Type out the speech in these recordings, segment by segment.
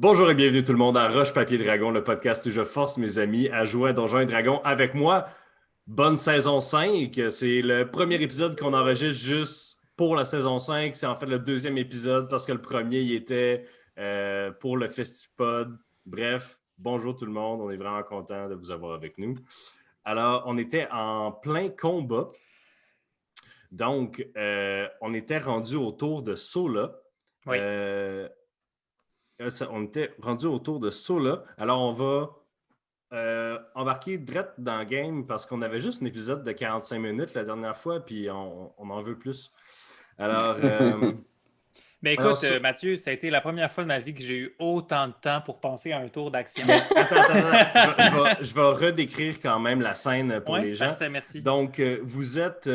Bonjour et bienvenue tout le monde à Roche Papier Dragon, le podcast où je force mes amis à jouer à Donjons et Dragons avec moi. Bonne saison 5. C'est le premier épisode qu'on enregistre juste pour la saison 5. C'est en fait le deuxième épisode parce que le premier il était pour le Festivpod. Bref, bonjour tout le monde. On est vraiment content de vous avoir avec nous. Alors, on était en plein combat. Donc, on était rendu autour de Sola. Oui. On était rendu autour de Sola. Alors, on va embarquer direct dans le game parce qu'on avait juste un épisode de 45 minutes la dernière fois, puis on en veut plus. Alors, Mais alors écoute, Mathieu, ça a été la première fois de ma vie que j'ai eu autant de temps pour penser à un tour d'action. attends. Je vais redécrire quand même la scène pour les gens. Parfait, merci. Donc, vous êtes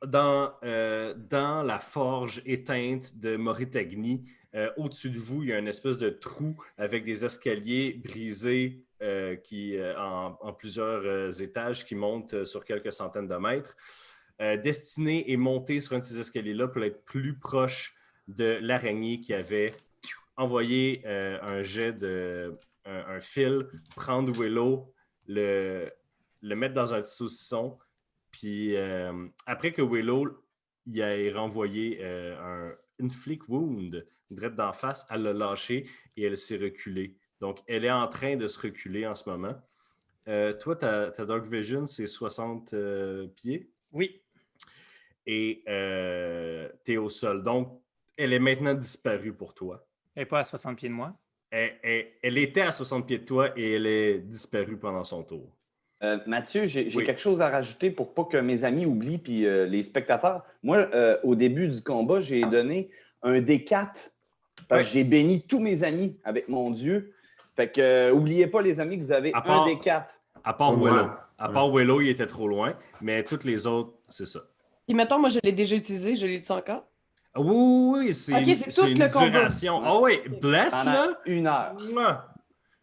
dans la forge éteinte de Moritagni. Au-dessus de vous, il y a une espèce de trou avec des escaliers brisés en plusieurs étages qui montent sur quelques centaines de mètres. Destiné et monté sur un de ces escaliers-là pour être plus proche de l'araignée qui avait envoyé un fil, prendre Willow, le mettre dans un petit saucisson. Puis après que Willow il a renvoyé un inflict wound direct d'en face, elle l'a lâché et elle s'est reculée. Donc, elle est en train de se reculer en ce moment. Toi, ta Dark Vision, c'est 60 pieds. Oui. Et tu es au sol. Donc, elle est maintenant disparue pour toi. Elle n'est pas à 60 pieds de moi. Elle était à 60 pieds de toi et elle est disparue pendant son tour. Mathieu, j'ai Oui. quelque chose à rajouter pour pas que mes amis oublient, puis les spectateurs. Moi, au début du combat, j'ai donné un D4 parce que j'ai béni tous mes amis avec mon Dieu. Fait que, oubliez pas, les amis, que vous avez un D4. À part Willow. À part Willow, il était trop loin, mais toutes les autres, c'est ça. Et mettons, moi, je l'ai déjà utilisé, je l'ai-tu encore? Oui, c'est Ok, c'est tout une le combat. duration. Ah oui, bless, Pendant là. 1 heure. Mouah.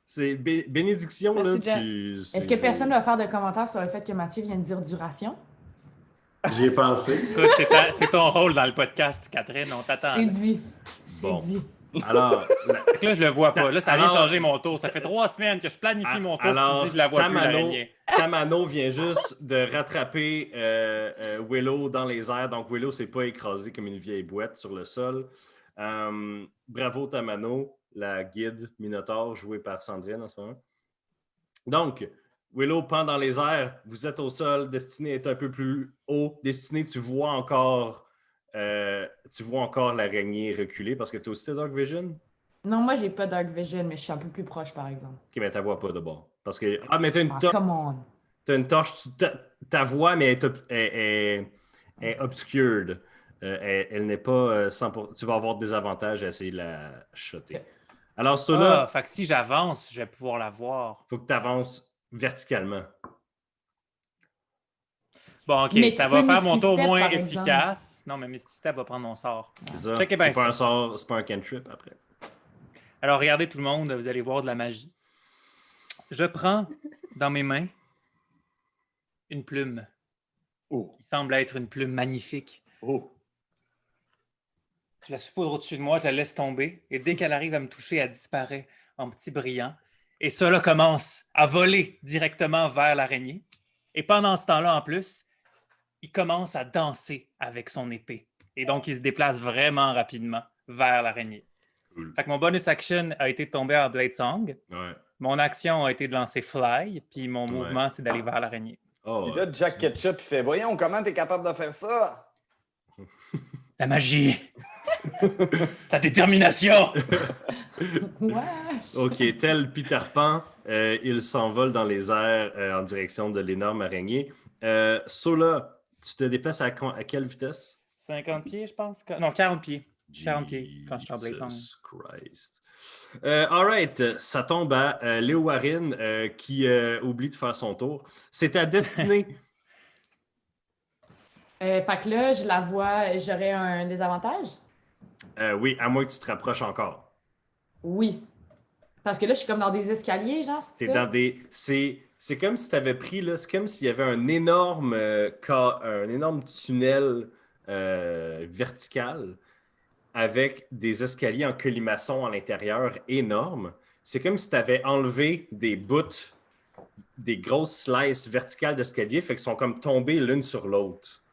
C'est bénédiction, là. Est-ce que personne ne va faire de commentaires sur le fait que Mathieu vient de dire duration? J'y ai pensé. Écoute, c'est ton rôle dans le podcast, Catherine. On t'attend. C'est là. dit. C'est Bon. dit. Alors, Fait que là, je le vois pas. Là, ça vient de Alors- changer mon tour. Ça fait 3 semaines que je planifie mon tour. alors, Tu dis, je la vois plus, Tamano- l'araignée. Tamano vient juste de rattraper Willow dans les airs. Donc, Willow s'est pas écrasée comme une vieille boîte sur le sol. Bravo, Tamano, la guide Minotaur jouée par Sandrine en ce moment. Donc, Willow pend dans les airs. Vous êtes au sol. Destiné est un peu plus haut. Destiné, tu vois encore l'araignée reculer parce que tu as aussi ta Dark Vision. Non, moi, j'ai pas Dark Vision, mais je suis un peu plus proche, par exemple. Ok, mais tu la vois pas de bord. Parce que. Ah, mais tu as une Ah, torche. come on. T'as une torche, ta voix, mais elle est obscured. Elle n'est pas 100%. Tu vas avoir des avantages à essayer de la shotter. Ok. Alors, cela, Fait que si j'avance, je vais pouvoir la voir. il faut que tu avances verticalement. Bon, OK, Mais ça tu va peux faire mon Misty tour Step, moins par efficace. Non, mais Misty Step va prendre mon sort. C'est ça. Checkez bien C'est pas ça. un sort, c'est pas un cantrip après. Alors, regardez tout le monde, vous allez voir de la magie. Je prends dans mes mains une plume Oh. qui semble être une plume magnifique. Oh. Je la saupoudre au-dessus de moi, je la laisse tomber, et dès qu'elle arrive à me toucher, elle disparaît en petits brillants. Et cela commence à voler directement vers l'araignée. Et pendant ce temps-là, en plus, il commence à danser avec son épée. Et donc, il se déplace vraiment rapidement vers l'araignée. Cool. Fait que mon bonus action a été de tomber en Blade Song. Ouais. Mon action a été de lancer Fly, puis mon mouvement, c'est d'aller vers l'araignée. Oh, Puis là, Jack Ketchup, il fait « Voyons, comment t'es capable de faire ça? La magie! Ta détermination! Wesh! OK, tel Peter Pan, il s'envole dans les airs en direction de l'énorme araignée. Sola, tu te déplaces à quelle vitesse? 50 pieds, je pense. Non, 40 pieds. 40 pieds quand je suis en Blade Song. Jesus Christ. All right, ça tombe à Léo Warren qui oublie de faire son tour. C'est ta destinée. Fait que là, je la vois, j'aurais un désavantage? Oui, à moins que tu te rapproches encore. Oui. Parce que là, je suis comme dans des escaliers, genre, c'est T'es ça? dans des. C'est comme si tu avais pris, là, c'est comme s'il y avait un énorme tunnel vertical. avec des escaliers en colimaçon à l'intérieur énormes. C'est comme si tu avais enlevé des bouts, des grosses slices verticales d'escalier, fait qu'ils sont comme tombés l'une sur l'autre.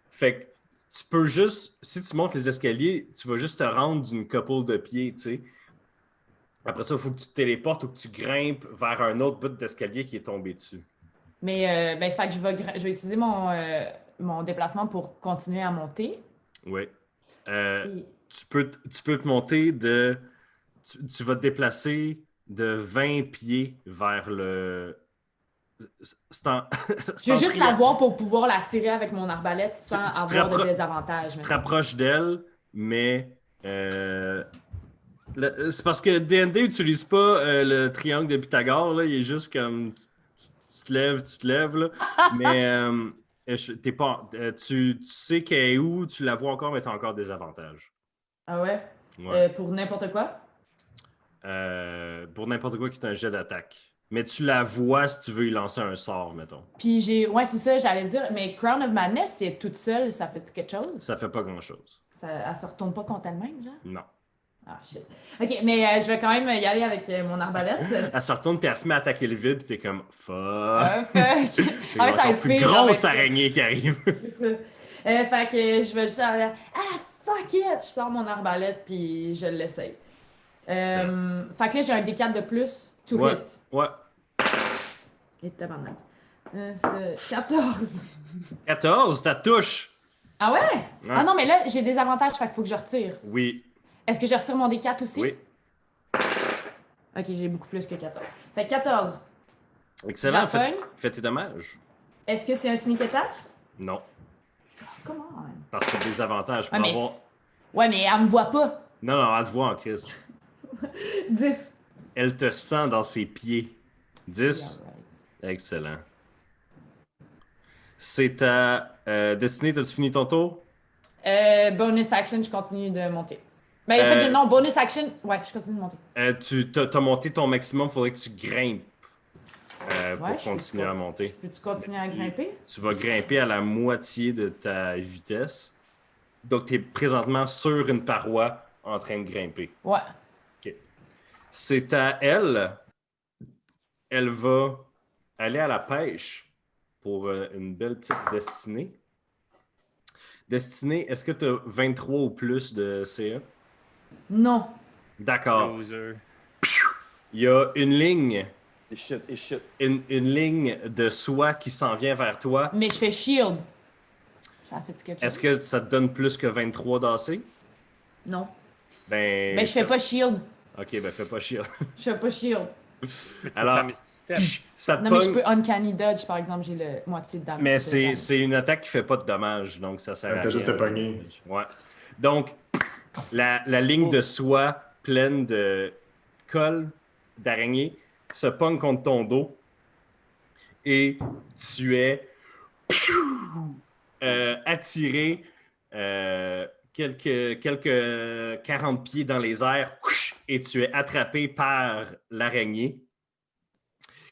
Fait que tu peux juste, si tu montes les escaliers, tu vas juste te rendre d'une couple de pieds, tu sais. Après ça, il faut que tu te téléportes ou que tu grimpes vers un autre bout d'escalier qui est tombé dessus. Mais ben, fait que je vais utiliser mon déplacement pour continuer à monter. Oui. Et- Tu peux te monter de... Tu vas te déplacer de 20 pieds vers le... C'est en... c'est Je veux en juste la triangle. voir pour pouvoir la tirer avec mon arbalète sans Tu te avoir de rappro- désavantage. Tu te mettons. rapproches d'elle, mais... c'est parce que D&D n'utilise pas le triangle de Pythagore, là. Il est juste comme... tu te lèves, là. Mais t'es pas, tu sais qu'elle est où, tu la vois encore, mais tu as encore des avantages. Ah ouais? Ouais. Pour n'importe quoi? Pour n'importe quoi qui est un jet d'attaque. Mais tu la vois si tu veux y lancer un sort, mettons. Puis ouais, c'est ça, j'allais dire. Mais Crown of Madness, si elle est toute seule, ça fait quelque chose? Ça fait pas grand-chose. Elle se retourne pas contre elle-même, genre? Non. Ah, shit. Ok, mais je vais quand même y aller avec mon arbalète. Elle se retourne puis elle se met à attaquer le vide, puis t'es comme fuck. Fuck. Il y Ah a ouais, ça va encore être plus pire. grosse en fait. araignée qui arrive. C'est ça. Fait que je vais juste aller. Ah, fuck it! Je sors mon arbalète puis je l'essaye. Fait que là, j'ai un D4 de plus. To Ouais. hit. Ouais. Et tabarnak. 14. 14, ça touche. Ah ouais? Ah non, mais là, j'ai des avantages, fait qu'il faut que je retire. Oui. Est-ce que je retire mon D4 aussi? Oui. Ok, j'ai beaucoup plus que 14. Fait que 14. Excellent. Je la pogne. Fais tes dommages. Est-ce que c'est un sneak attack? Non. Comment? Parce que des avantages pour Ouais, mais, avoir. ouais, mais elle me voit pas. Non, elle te voit en crise. 10. Elle te sent dans ses pieds. 10. Yeah, right. Excellent. C'est ta destinée. T'as-tu fini ton tour? Bonus action, je continue de monter. Ben, en fait, non, bonus action, ouais, je continue de monter. Tu t'as monté ton maximum. Il faudrait que tu grimpes pour Ouais, je continuer à monter. Peux-tu continuer à grimper? Tu vas grimper à la moitié de ta vitesse. Donc, tu es présentement sur une paroi en train de grimper. Ouais. OK. C'est à elle. Elle va aller à la pêche pour une belle petite destinée. Destinée, est-ce que tu as 23 ou plus de CA? Non. D'accord. Loser. Il y a une ligne, Et shit. une ligne de soie qui s'en vient vers toi. Mais je fais shield. Ça a fait quelque chose? Est-ce que ça te donne plus que 23 d'AC? Non. Ben, Ben, je fais pas shield. OK, ben fais pas chier. Je fais pas shield. Mais tu peux Alors, faire Misty Step. Ça te Non, mais je pogne, peux uncanny dodge, par exemple, j'ai le moitié de damage. mais c'est une attaque qui fait pas de dommages, donc ça sert à T'as rien. juste te pogner. Ouais. Donc, la ligne de soie pleine de colle d'araignée se pogne contre ton dos et tu es attiré quelques 40 pieds dans les airs et tu es attrapé par l'araignée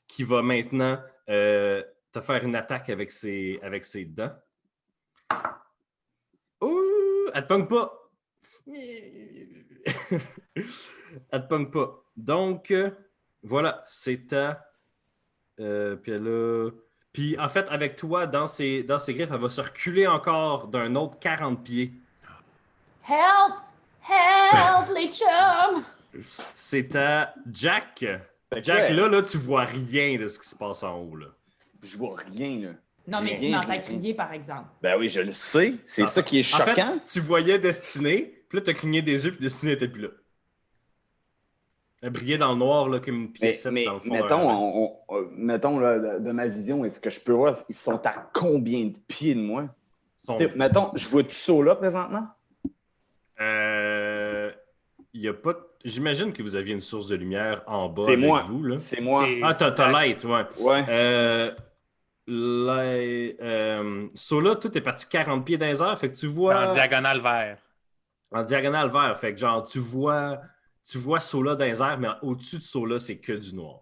qui va maintenant te faire une attaque avec ses dents. Ouh, elle te pogne pas. Elle te pogne pas. Donc, voilà, c'est ta... puis elle a... Puis, en fait, avec toi, dans ses griffes, elle va se reculer encore d'un autre 40 pieds. Help! Help, les chums! C'est à Jack. Fait que Jack, là, là, tu vois rien de ce qui se passe en haut, là. je vois rien, là. Non, mais tu Rien, m'entends rien. crier, par exemple. Ben oui, je le sais. C'est ça qui est En fait, choquant. tu voyais Destinée, puis là, t'as cligné des yeux, puis Destinée n'était plus là. Elle brillait dans le noir, là, comme une piécette Mais dans le fond. mettons là, de ma vision, est-ce que je peux voir, ils sont à combien de pieds de moi? Son- Mettons, je vois tout ça là présentement? Il y a pas... J'imagine que vous aviez une source de lumière en bas C'est avec moi. vous, là. C'est moi. C'est- Ah, t'as Jack. light, ouais. Ouais. Sola, tout est parti 40 pieds dans les airs, fait que tu vois... En diagonale vert. En diagonale vert, fait que genre, tu vois Sola dans les airs, mais au-dessus de Sola, c'est que du noir.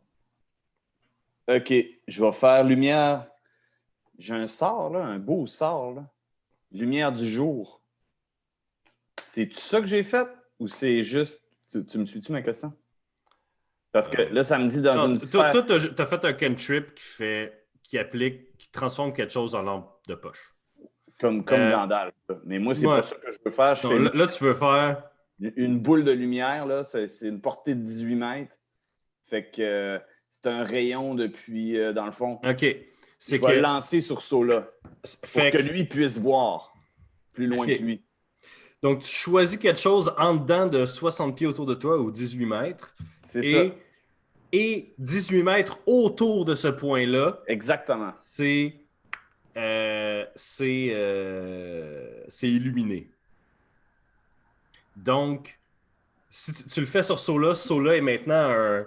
OK, je vais faire lumière. J'ai un sort, là, un beau sort, là. Lumière du jour. C'est ça que j'ai fait ou c'est juste. Tu me suis-tu ma question? Parce que là, ça me dit dans une sphère. Toi, t'as fait un cantrip qui transforme quelque chose en lampe de poche. Comme Gandalf. Mais moi, c'est ouais. pas ça que je veux faire. Je Non, fais là, tu veux faire. une boule de lumière, là, c'est une portée de 18 mètres. Fait que c'est un rayon depuis, dans le fond. OK. Je vais le lancer sur Sola pour que lui puisse voir plus loin que lui. Donc, tu choisis quelque chose en dedans de 60 pieds autour de toi ou 18 mètres. C'est ça. Et 18 mètres autour de ce point-là. Exactement. C'est illuminé. Donc, si tu le fais sur Sola, Sola est maintenant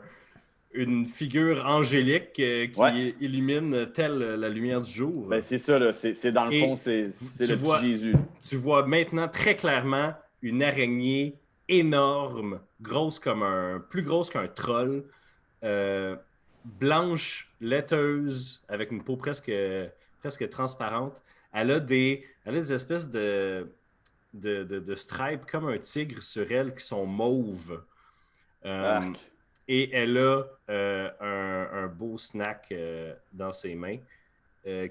une figure angélique qui illumine telle la lumière du jour. Ben, c'est ça, là. C'est dans le fond, c'est le petit Jésus. Tu vois maintenant très clairement une araignée énorme, plus grosse qu'un troll, blanche, laiteuse, avec une peau presque transparente. Elle a des espèces de stripes comme un tigre sur elle qui sont mauves. Et elle a un beau snack dans ses mains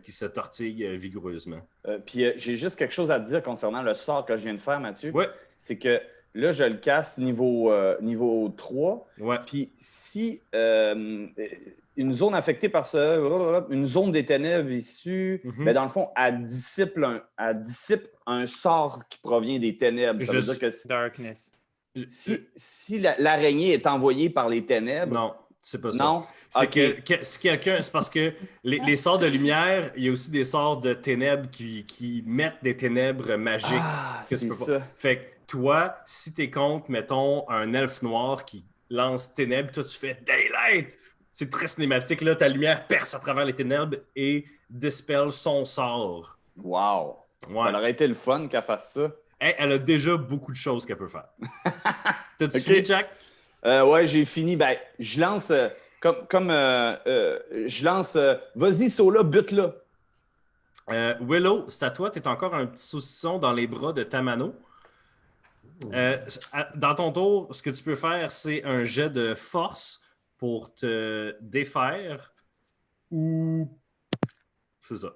qui se tortille vigoureusement. Puis j'ai juste quelque chose à te dire concernant le sort que je viens de faire, Mathieu. Ouais. C'est que là, je le casse niveau 3. Ouais. Puis si une zone affectée par ça, une zone des ténèbres issue, ben dans le fond, elle dissipe un sort qui provient des ténèbres. Ça veut dire que Darkness. Si l'araignée est envoyée par les ténèbres... Non, c'est pas ça. Non? C'est parce que les sorts de lumière, il y a aussi des sorts de ténèbres qui mettent des ténèbres magiques. Que tu peux pas. Fait que toi, si t'es contre, mettons, un elfe noir qui lance ténèbres, toi tu fais Daylight! C'est très cinématique, là, ta lumière perce à travers les ténèbres et dispelle son sort. Wow! Ouais. Ça aurait été le fun qu'elle fasse ça. Hey, elle a déjà beaucoup de choses qu'elle peut faire. T'as-tu fini, Jack? Ouais, j'ai fini. Ben, je lance je lance. Vas-y, Sola, bute-là. Willow, c'est à toi. T'es encore un petit saucisson dans les bras de Tamano. Dans ton tour, ce que tu peux faire, c'est un jet de force pour te défaire ou. C'est ça.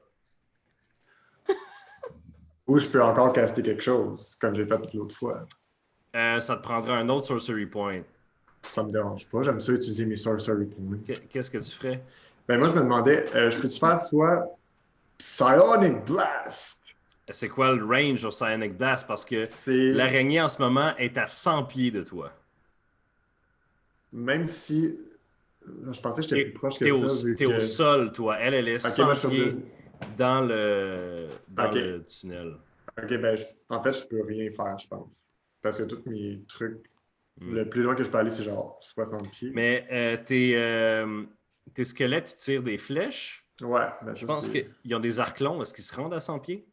Ou je peux encore caster quelque chose, comme j'ai fait l'autre fois. Ça te prendra un autre Sorcery Point. Ça me dérange pas. J'aime ça utiliser mes Sorcery Points. Qu'est-ce que tu ferais? Ben moi, je me demandais, je peux-tu faire soit Psionic Blast? C'est quoi le range au Psionic Blast? Parce que l'araignée, en ce moment, est à 100 pieds de toi. Même si... Je pensais que j'étais plus proche que ça. T'es au sol, toi. Elle est 100 pieds dans le tunnel. OK, ben en fait, je peux rien faire, je pense. Parce que tous mes trucs, le plus loin que je peux aller, c'est genre 60 pieds. Mais tes squelettes, ils tirent des flèches. Ouais. Ben, je pense qu'ils ont des arcs longs. Est-ce qu'ils se rendent à 100 pieds?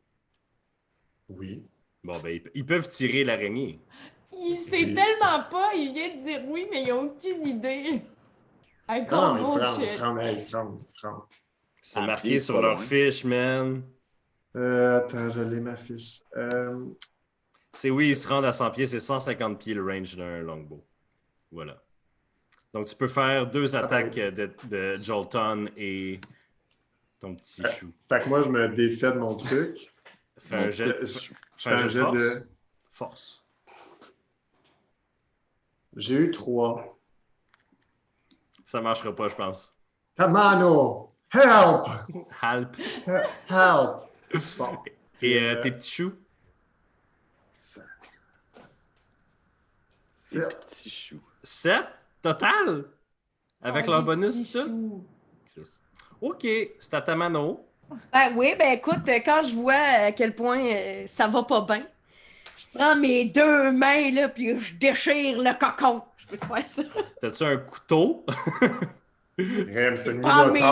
Oui. Bon, ben, ils peuvent tirer l'araignée. Il sait tellement pas. Il vient de dire oui, mais il a aucune idée. Non, ils se rendent. C'est marqué sur leur fiche, man. Attends, je l'ai ma fiche. C'est oui, ils se rendent à 100 pieds. C'est 150 pieds le range d'un longbow. Voilà. Donc, tu peux faire 2 attaques de Jolton et ton petit chou. Fait que moi, je me défais de mon truc. Fais un jet de force. J'ai eu 3. Ça marchera pas, je pense. Tamano! Help! Help! Bon. Et tes petits choux? 7 petits choux. 7? Total? Avec leur bonus et tout? OK, c'est à Tamano. Oui, ben écoute, quand je vois à quel point ça va pas bien, je prends mes 2 mains, là, puis je déchire le cocon. Je peux te faire ça? T'as-tu un couteau? Je prends mes 2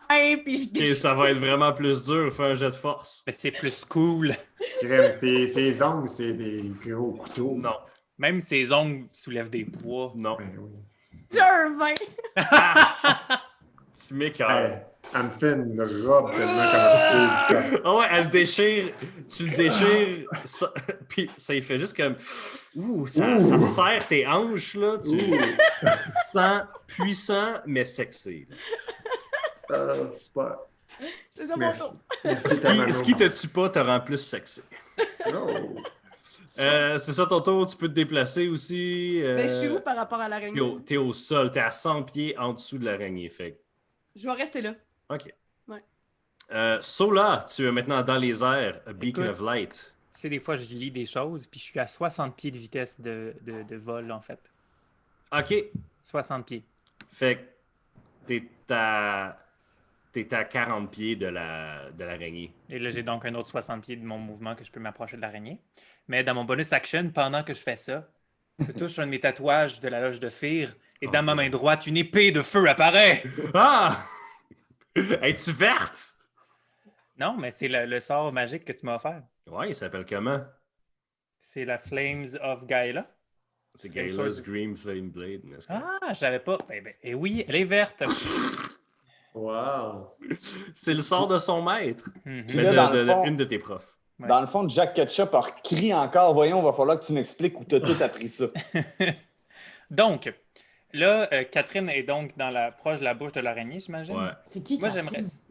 mains, puis je déchire. OK, ça va être vraiment plus dur. Fais un jet de force. Mais c'est plus cool. Ses ongles, c'est des gros couteaux. Non. Même ses ongles soulèvent des poids. Non. Ben oui. J'ai un 20. Tu m'écœures. elle me fait une robe tellement comme un pauvre. Ah ouais, elle le déchire, tu le déchires, puis ça il fait juste comme. Ouh, ça serre tes hanches, là. Tu sens puissant, mais sexy. Super. C'est ça mon Merci. tour. Merci, Tamano. Ce qui te tue pas te rend plus sexy. Oh. C'est ça ton tour, tu peux te déplacer aussi. Ben, je suis où par rapport à l'araignée? T'es au sol, t'es à 100 pieds en dessous de l'araignée. Fait. Je vais rester là. OK. Ouais. Sola, tu es maintenant dans les airs, a beacon Écoute. of light. Tu sais, des fois, je lis des choses, puis je suis à 60 pieds de vitesse de vol, en fait. OK. 60 pieds. Fait que t'es à 40 pieds de l'araignée. Et là, j'ai donc un autre 60 pieds de mon mouvement que je peux m'approcher de l'araignée. Mais dans mon bonus action, pendant que je fais ça, je touche un de mes tatouages de la loge de Fear, et dans ma main droite, une épée de feu apparaît! Ah! Es-tu verte? Non, mais c'est le sort magique que tu m'as offert. Ouais, il s'appelle comment? C'est la Flames of Gaela. C'est Flame Gaila's Sword. Green Flame Blade, n'est-ce pas? Ah, je savais pas. Et oui, elle est verte. Wow. C'est le sort de son maître. Mhm. Puis Mais là, dans le fond- une de tes profs. Ouais. Dans le fond, Jack Ketchup a crié encore. Voyons, va falloir que tu m'expliques où tu as tout appris ça. Donc, là, Catherine est donc proche de la bouche de l'araignée, j'imagine. Ouais. C'est qui Moi, Catherine? Destiny.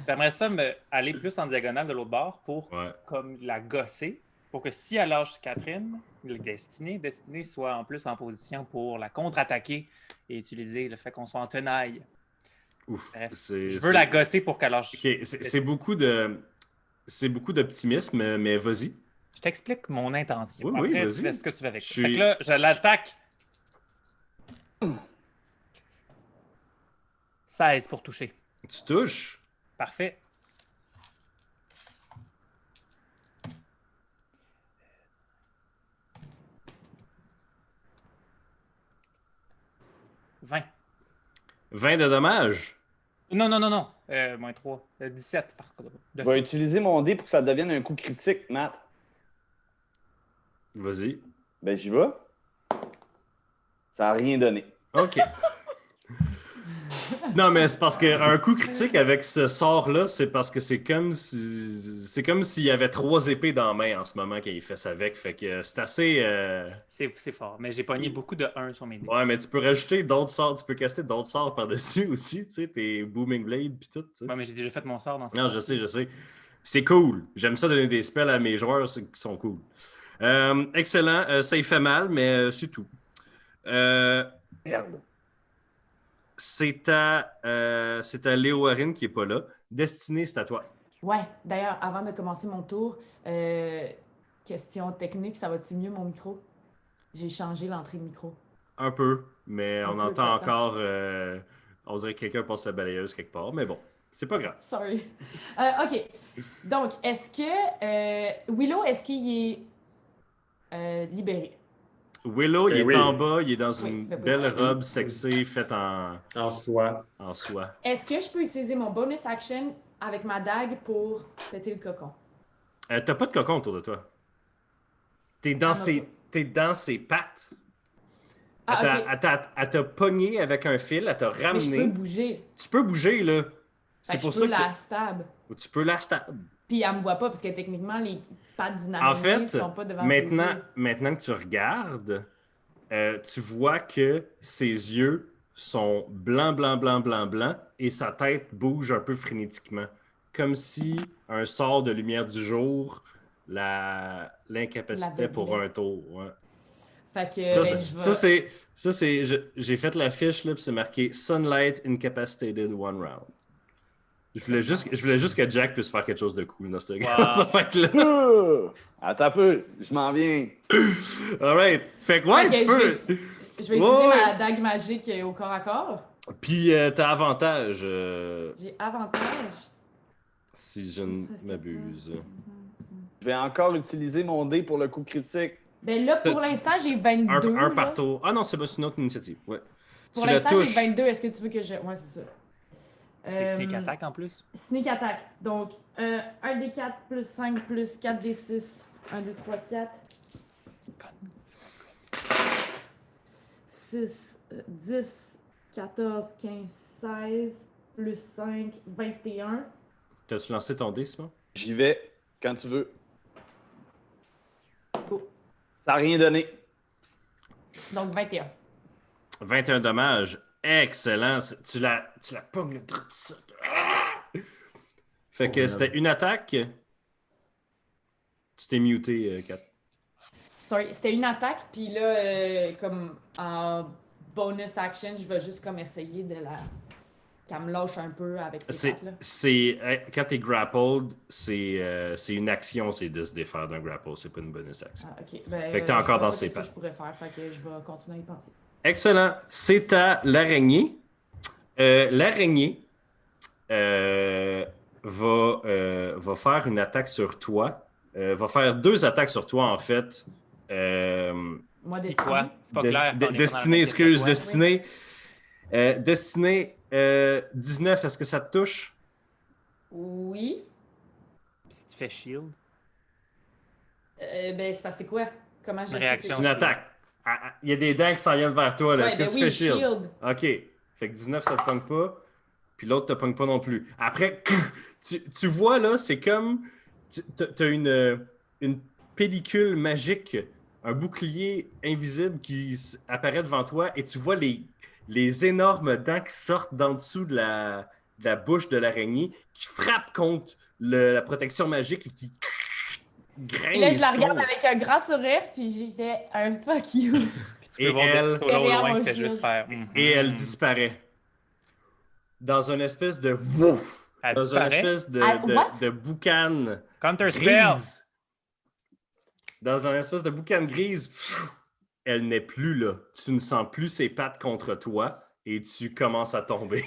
J'aimerais ça aller plus en diagonale de l'autre bord pour Ouais. comme la gosser, pour que si elle lâche Catherine, Destinée soit en plus en position pour la contre-attaquer et utiliser le fait qu'on soit en tenaille. Ouf. Bref, C'est- Je veux c'est- la gosser pour qu'elle lâche. Ok, c'est beaucoup d'optimisme, mais vas-y. Je t'explique mon intention. Oui, oui, Après, vas-y. tu fais ce que tu veux avec ça. Je Fait suis- que là, je l'attaque. 16 pour toucher. Tu touches. Parfait. « 20. 20 de dommages. Non. Moins 3. 17, par contre. Je vais utiliser mon dé pour que ça devienne un coup critique, Matt. Vas-y. Ben, j'y vais. Ça n'a rien donné. OK. Non, mais c'est parce qu'un coup critique avec ce sort-là, c'est parce que c'est comme s'il y avait 3 épées dans la main en ce moment qu'il fait ça avec. Fait que c'est assez. C'est fort. Mais j'ai pogné beaucoup de 1 sur mes dés. Ouais, mais tu peux rajouter d'autres sorts, tu peux caster d'autres sorts par-dessus aussi, tu sais, tes Booming Blade puis tout. Tu sais. Ouais, mais j'ai déjà fait mon sort dans ce Non, je sais. C'est cool. J'aime ça donner des spells à mes joueurs qui sont cool. Excellent. Ça y fait mal, mais c'est tout. Merde. C'est à Léo Warren qui est pas là. Destinée, c'est à toi. Ouais, d'ailleurs, avant de commencer mon tour, question technique, ça va-tu mieux mon micro? J'ai changé l'entrée de micro. Un peu, mais Un on peu, entend peut-être. encore. On dirait que quelqu'un passe la balayeuse quelque part, mais bon, c'est pas grave. Sorry. OK. Donc, est-ce que Willow, est-ce qu'il est libéré? Willow, il Ben est oui. en bas, il est dans Oui, une ben oui. belle robe sexy faite En soi. en soie. Est-ce que je peux utiliser mon bonus action avec ma dague pour péter le cocon? T'as pas de cocon autour de toi. T'es dans, Ah, t'es dans ses pattes. Ah, OK. Elle t'a pogné avec un fil, elle t'a Mais je ramené. peux bouger. Tu peux bouger, là. Fait C'est que pour je ça peux que la stab. tu peux la stab. Puis elle me voit pas parce que techniquement, les pattes d'une En araignée fait, sont pas devant ses maintenant, yeux. maintenant que tu regardes, tu vois que ses yeux sont blancs, et sa tête bouge un peu frénétiquement. Comme si un sort de lumière du jour l'incapacitait pour L'aveuglait. un tour. Ouais. Fait que Ça, ben, j'ai fait la fiche, là, puis c'est marqué Sunlight Incapacitated One Round. Je voulais juste que Jack puisse faire quelque chose de cool dans cette fête-là. Attends un peu, je m'en viens. Alright. Fait que ouais, Ok, tu peux. je vais utiliser Ouais. ma dague magique au corps à corps. Puis t'as avantage, J'ai avantage. si je ne m'abuse. Je vais encore utiliser mon dé pour le coup critique. Ben là, pour l'instant, j'ai 22. Un là. par tour. Ah non, c'est une autre initiative. Ouais. Pour Tu le l'instant, j'ai touches. 22. Est-ce que tu veux que je. Ouais, c'est ça. Et sneak attack en plus. Sneak attack. Donc, 1d4 plus 5 plus 4d6. 1d3, 4. 6, 10, 14, 15, 16. plus 5, 21. T'as-tu lancé ton dé, Simon? J'y vais quand tu veux. Go. Ça n'a rien donné. Donc 21. 21 dommages. Excellent. Tu la pognes le truc. Fait que c'était une attaque. Tu t'es muté, Kat. Sorry, c'était une attaque, puis là, comme en bonus action, je vais juste comme essayer de la... qu'elle me lâche un peu avec ces pattes-là. Quand t'es grappled, c'est une action, c'est de se défaire d'un grapple. C'est pas une bonus action. Ah, ok. Ben, Fait que t'es encore je vois dans pas ses ce que pattes. je pourrais faire, fait que je vais continuer à y penser. Excellent. C'est à l'araignée. L'araignée va faire une attaque sur toi. Va faire 2 attaques sur toi, en fait. Moi, C'est Destinée. quoi? C'est pas clair. qu'on est pas dans la Destinée, même excuse, pièce que toi. Destinée. Destinée, 19, est-ce que ça te touche? Oui. Puis si tu fais shield, Ben, c'est parce que c'est quoi? Comment je une sais réaction. C'est une attaque. Il y a des dents qui s'en viennent vers toi. Là. Ouais, Est-ce que ben tu oui, fais shield? shield. OK. Fait que 19, ça te pogne pas. Puis l'autre te pogne pas non plus. Après, tu vois, là, c'est comme... Tu as une pellicule magique, un bouclier invisible qui apparaît devant toi et tu vois les énormes dents qui sortent d'en dessous de la bouche de l'araignée qui frappent contre la protection magique et qui grincent. Et là, je la regarde avec un grand sourire, puis j'ai fait un fuck you. Puis tu peux Et voir elle- Solo au Derrière loin mon qui fait shield. juste faire. Et elle disparaît. Dans une espèce de wouf. Elle Dans une disparaît? espèce What? de boucane Counter spell! grise. Dans une espèce de boucane grise. Elle n'est plus là. Tu ne sens plus ses pattes contre toi et tu commences à tomber.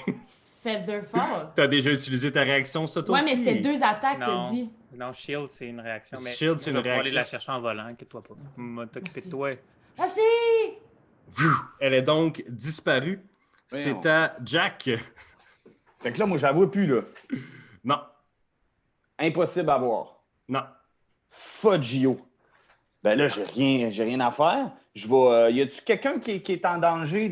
Feather fall. Tu as déjà utilisé ta réaction, ça, toi Ouais, mais aussi? c'était 2 attaques, t'as Non. dit. Non, shield, c'est une réaction. Mais Shield, c'est je vais une pouvoir aller réaction. la chercher en volant, inquiète-toi pas. M'a t'occuper de Merci. toi. Merci! Elle est donc disparue. Voyons. C'est à Jack. Fait que là, moi, j'avoue plus, là. Non, Impossible à voir. non. Fudgio. Ben là, j'ai rien à faire. Je vais. Y a-tu quelqu'un qui est en danger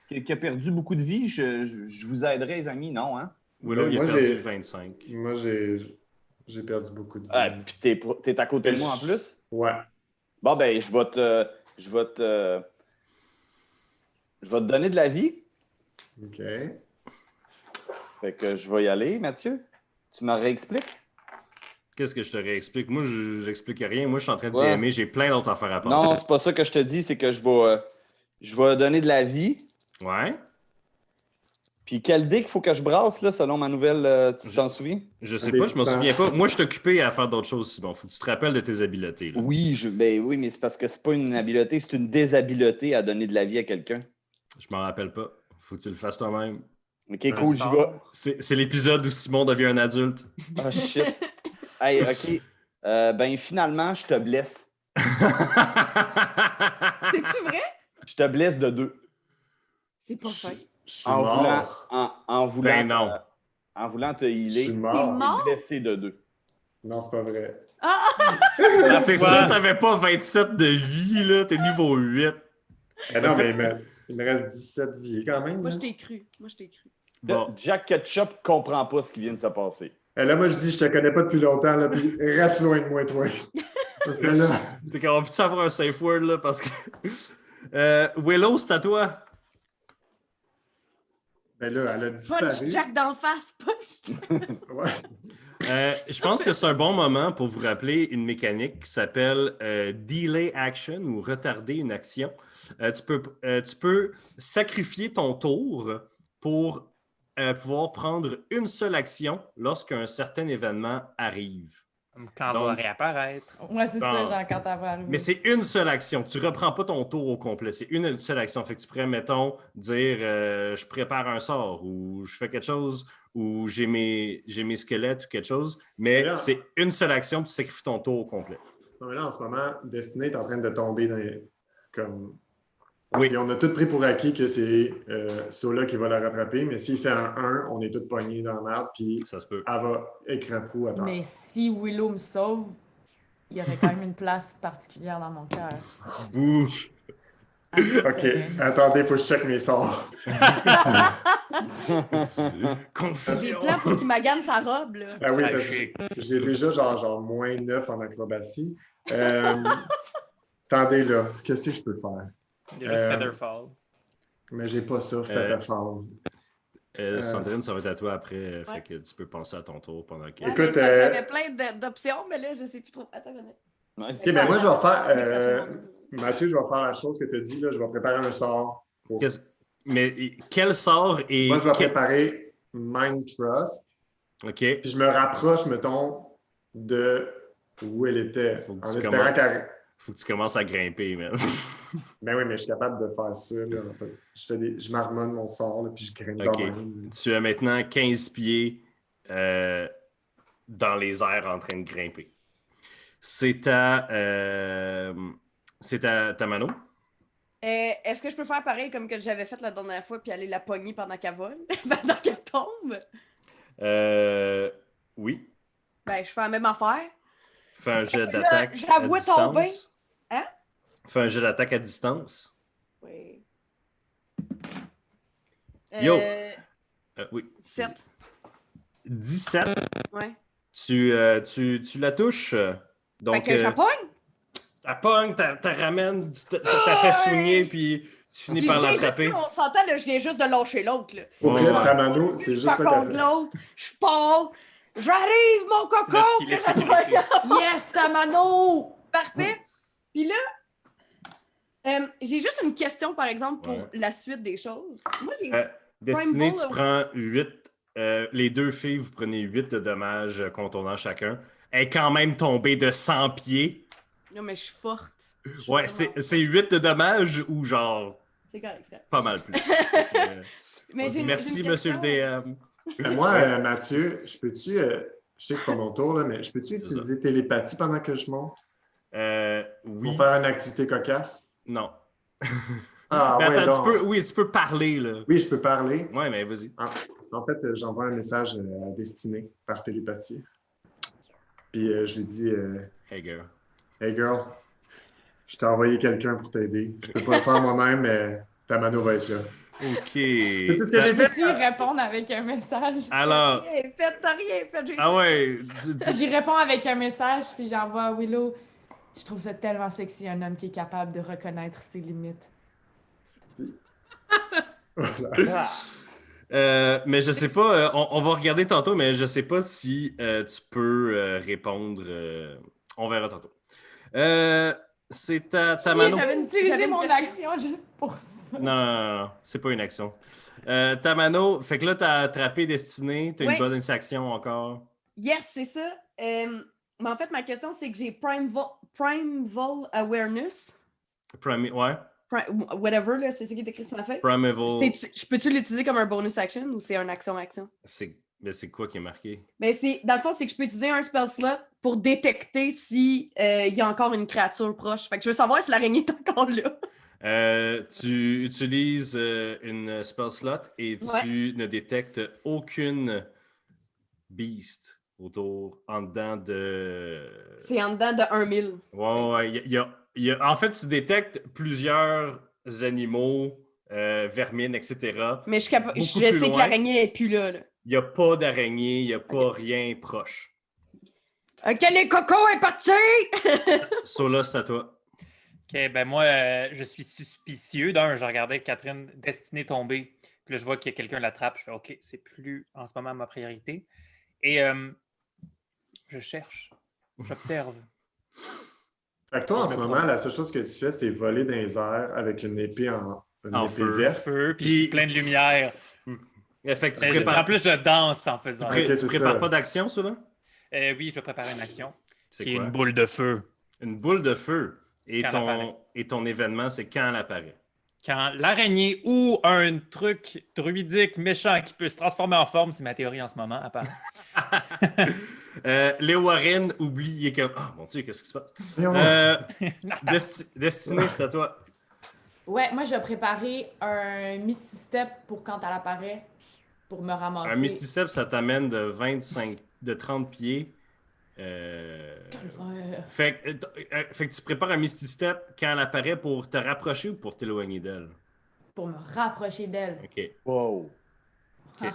qui a perdu beaucoup de vie? Je vous aiderai, les amis, non, hein? Willow, il a Moi, perdu j'ai- 25. Moi, j'ai perdu beaucoup de vie. Ah, puis t'es à côté de moi en plus? Ouais. Bon, ben, je vais te donner de la vie. OK. Fait que je vais y aller, Mathieu. Tu me réexpliques? Qu'est-ce que je te réexplique? Moi, je n'explique rien. Moi, je suis en train de Ouais. DMer. J'ai plein d'autres affaires à Non, penser. c'est pas ça que je te dis, c'est que je vais donner de la vie. Ouais. Puis quel dé qu'il faut que je brasse, là, selon ma nouvelle, tu t'en souviens? Je sais Des pas, je me sang. souviens pas. Moi, je suis occupé à faire d'autres choses, Simon. Faut que tu te rappelles de tes habiletés. Là. Oui, oui, mais c'est parce que c'est pas une habileté, c'est une déshabileté à donner de la vie à quelqu'un. Je m'en rappelle pas. Faut que tu le fasses toi-même. Ok, cool, j'y vais. C'est l'épisode où Simon devient un adulte. Ah, shit. Hey, ok. Ben, finalement, je te blesse. C'est-tu vrai? Je te blesse de 2. C'est pas Je fin. je suis En voulant, mort. en voulant, Ben non. en voulant te Je healer, suis t'es mort. mort? blessé de 2. Non, c'est pas vrai. C'est Quoi? sûr, t'avais pas 27 de vie, là. T'es niveau 8. Eh non, mais il me reste 17 vies quand même. Moi, là. je t'ai cru. Moi, je t'ai cru. Bon. Jack Ketchup comprend pas ce qui vient de se passer. Eh, là, moi, je dis, je te connais pas depuis longtemps, là, puis reste loin de moi, toi. Parce que là, T'es qu'on peut avoir un safe word, là, parce que... Willow, c'est à toi. ben là, elle a disparu. Punch Jack d'en face. Punch. Ouais. Je pense que c'est un bon moment pour vous rappeler une mécanique qui s'appelle Delay Action ou retarder une action. Tu peux sacrifier ton tour pour pouvoir prendre une seule action lorsqu'un certain événement arrive. Quand elle va Donc- réapparaître. Ouais, c'est ça, Bon. genre, quand elle va arriver. Mais c'est une seule action. Tu reprends pas ton tour au complet. C'est une seule action. Fait que tu pourrais, mettons, dire je prépare un sort ou je fais quelque chose ou j'ai mes squelettes ou quelque chose. Mais Là. c'est une seule action puis tu sacrifies ton tour au complet. Non, mais là, en ce moment, Destiny est en train de tomber dans les... comme... Oui. Et on a tout pris pour acquis que c'est Sola qui va la rattraper, mais s'il fait un 1, on est tous pognés dans la merde, puis Ça se peut. elle va écrapou à terre. Mais si Willow me sauve, il y aurait quand même une place particulière dans mon cœur. Bouh! Ok, attendez, faut que je check mes sorts. Des Confusion. plans pour qu'il magane sa robe, là. Ah oui, Ça parce chic. que j'ai déjà genre moins 9 en acrobatie. Attendez là, qu'est-ce que je peux faire? Il y a juste Featherfall. Mais j'ai pas ça, faites attention. Sandrine, ça va être à toi après, fait que tu peux penser à ton tour pendant que... Ouais, Écoute, mais c'est parce que j'avais plein d'options, mais là, je sais plus trop. Attends une minute. Ouais, Ok, ben moi je vais faire, Mais Mathieu, je vais faire la chose que tu as dit, là, je vais préparer un sort. Mais quel sort et... Moi je vais préparer Mind Trust, OK. puis je me rapproche, mettons, de où elle était, Faut que en tu espérant commences. qu'elle... Faut que tu commences à grimper, man. Ben oui, mais je suis capable de faire ça. Là. En fait, je marmonne mon sort, là, puis je grimpe OK. dans même. Tu as maintenant 15 pieds dans les airs en train de grimper. C'est ta Mano. est-ce que je peux faire pareil comme que j'avais fait la dernière fois puis aller la pogner pendant qu'elle vole? Pendant qu'elle tombe? Oui. Ben, je fais la même affaire. Fais un jet d'attaque je la à vois distance. tomber. Hein? Fais un jet d'attaque à distance. Oui. Yo! Oui. 7. 17. Ouais. Tu la touches. Donc, Fait que j'appogne. elle pogne, t'as ramènes, t'as fait soigner, puis tu finis Puis par je viens l'attraper. juste, on s'entend, là, je viens juste de lâcher l'autre. Là. Pour vrai, Ouais. Tamano, c'est Je juste ça pars qu'elle contre fait. l'autre, je pars, j'arrive, mon C'est coco! notre filet de Puis là, sécurité. Yes, Tamano! Parfait. Puis là, j'ai juste une question, par exemple, pour Ouais. la suite des choses. Moi, j'ai... Destinée, Prime tu Ball, prends 8. Les deux filles, vous prenez 8 de dommages contournant chacun. Elle est quand même tombée de 100 pieds. Non, mais je suis forte. Je suis Ouais, vraiment- c'est 8 de dommages ou genre C'est correct, c'est correct. pas mal plus. Fait que, Mais on dit j'ai merci, une monsieur le question. DM. Moi, Mathieu, je peux-tu, je sais que c'est pas mon tour, là, mais je peux-tu utiliser télépathie pendant que je monte Oui. pour faire une activité cocasse? Non. Ah Mais ouais, attends, donc. tu peux parler, là. Oui, je peux parler. Ouais, mais vas-y. Ah, en fait, j'envoie un message à Destinée par télépathie. Puis je lui dis Hey, girl. Hey girl, je t'ai envoyé quelqu'un pour t'aider. Je peux pas le faire moi-même, mais ta mano va être là. OK. C'est tout ce que j'ai fait. Peux-tu répondre avec un message? Alors, T'as rien fait, j'ai... ah ouais. J'y réponds avec un message, puis j'envoie à Willow. Je trouve ça tellement sexy, un homme qui est capable de reconnaître ses limites. Ah, Mais je sais pas, on va regarder tantôt, mais je sais pas si tu peux répondre. On verra tantôt. C'est ta Mano. J'avais utilisé j'avais une mon question. action juste pour ça. Non, c'est pas une action. Ta Mano, fait que là, t'as attrapé Destinée, t'as Ouais. une bonus action encore. Yes, c'est ça. Mais en fait, ma question, c'est que j'ai Primeval Awareness. Ouais, Whatever, là, c'est ça qui est écrit sur ma feuille. Primeval. Je peux-tu l'utiliser comme un bonus action ou c'est un action-action? Mais c'est quoi qui est marqué? Mais dans le fond, c'est que je peux utiliser un spell slot pour détecter si il y a encore une créature proche. Fait que je veux savoir si l'araignée est encore là. Tu utilises une spell slot et tu ne détectes aucune beast autour, en dedans de... C'est en dedans de 1000. Ouais. En fait, tu détectes plusieurs animaux, vermines, etc. Mais je sais plus que loin. l'araignée n'est plus là. Il n'y a pas d'araignée, il n'y a pas rien proche. OK, les cocos est parti! Sola, c'est à toi. OK, ben moi, je suis suspicieux. D'un, je regardais Catherine Destinée tomber. Puis là, je vois qu'il y a quelqu'un l'attrape. Je fais OK, c'est plus en ce moment ma priorité. Et je cherche. J'observe. Fait que toi, en Je ce me moment, prends. la seule chose que tu fais, c'est voler dans les airs avec une épée En feu. verte. Feu, puis je suis plein de lumière. Fait que tu Mais prépares, en plus, je danse en faisant. Ok, tu c'est prépares ça. pas d'action, Sola? Oui, je vais préparer une action. C'est Qui est quoi? une boule de feu. Une boule de feu. Et Quand elle apparaît. ton événement, c'est quand elle apparaît. Quand l'araignée ou un truc druidique méchant qui peut se transformer en forme, c'est ma théorie en ce moment, apparaît. Léo Warren oublie, il est comme... Oh mon Dieu, qu'est-ce qui se passe? Voyons. Destinée, c'est à toi. Ouais, moi, je vais préparer un Misty Step pour quand elle apparaît, pour me ramasser. Un Misty Step, ça t'amène de 30 pieds Fait que tu prépares un Misty Step quand elle apparaît pour te rapprocher ou pour t'éloigner d'elle? Pour me rapprocher d'elle. OK. Wow. Ok.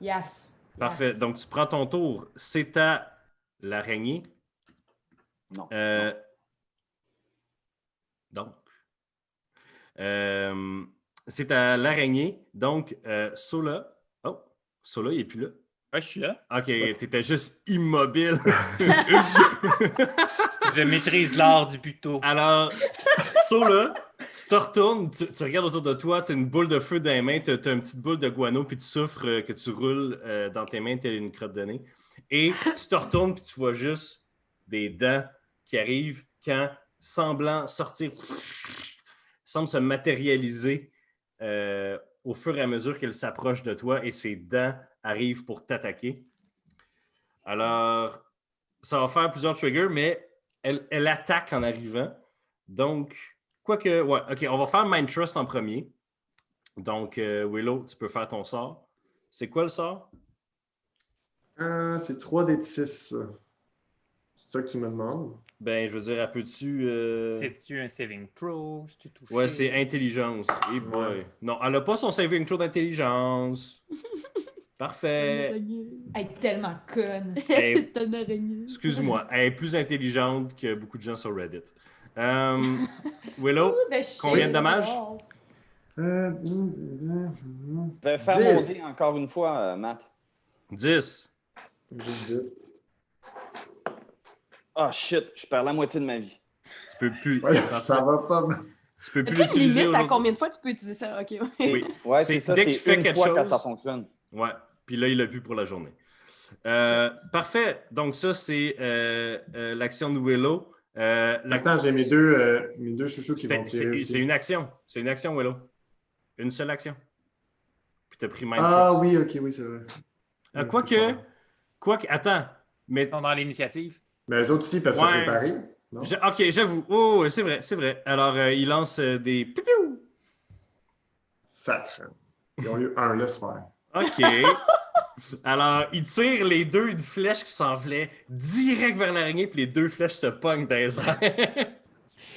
Yes. Parfait. Yes. Donc, tu prends ton tour. C'est à l'araignée. Non. Donc, c'est à l'araignée. Donc, Sola. Oh, Sola, il n'est plus là. Ah, je suis là. OK, t'étais juste immobile. Je maîtrise l'art du buto. Alors, Sola, tu te retournes, tu regardes autour de toi, tu as une boule de feu dans les mains, tu as une petite boule de guano, puis tu souffres que tu roules dans tes mains, telle une crotte de nez. Et tu te retournes, puis tu vois juste des dents qui arrivent quand, semblant sortir, semble se matérialiser au fur et à mesure qu'elle s'approche de toi et ses dents arrivent pour t'attaquer. Alors, ça va faire plusieurs triggers, mais elle attaque en arrivant. Donc, quoique, ouais, OK, on va faire Mind Trust en premier. Donc, Willow, tu peux faire ton sort. C'est quoi le sort? C'est 3d6. C'est ça que tu me demandes? Ben, je veux dire, peux-tu... C'est-tu un saving throw? Si tu touches. Ouais, c'est intelligence. Eh boy. Ouais. Non, elle n'a pas son saving throw d'intelligence. Parfait. Elle est tellement conne. Hey, C'est une araignée. excuse-moi, elle est plus intelligente que beaucoup de gens sur Reddit. Willow, combien de dommages? Je vais faire 10. mon dé encore une fois, Matt. 10. Juste 10. Ah, shit, je perds la moitié de ma vie. Tu peux plus. Ouais, Parfait. ça va pas. Tu peux plus Tu sais une l'utiliser limite à aujourd'hui. combien de fois tu peux utiliser ça? OK, ouais. Oui. Ouais, C'est c'est ça, dès qu'il fait c'est une quelque fois quand chose. ça fonctionne. Ouais. Puis là, il l'a plus pour la journée. Parfait. Donc, ça, c'est l'action de Willow. Attends, j'ai mes deux chouchous qui vont tirer aussi. C'est une action. C'est une action, Willow. Une seule action. Puis tu as pris Mind Ah Trust. oui, ok, oui, c'est vrai. Quoique, attends. Mais Ils sont dans l'initiative. Mais les autres aussi peuvent se Ouais. préparer. Non? OK, j'avoue. Oh, c'est vrai, c'est vrai. Alors, il lance des pipiou. Sacre. Ils ont eu un, laisse faire. OK. Alors, il tire les deux une flèche qui s'envolait direct vers l'araignée, puis les deux flèches se pognent dans les airs.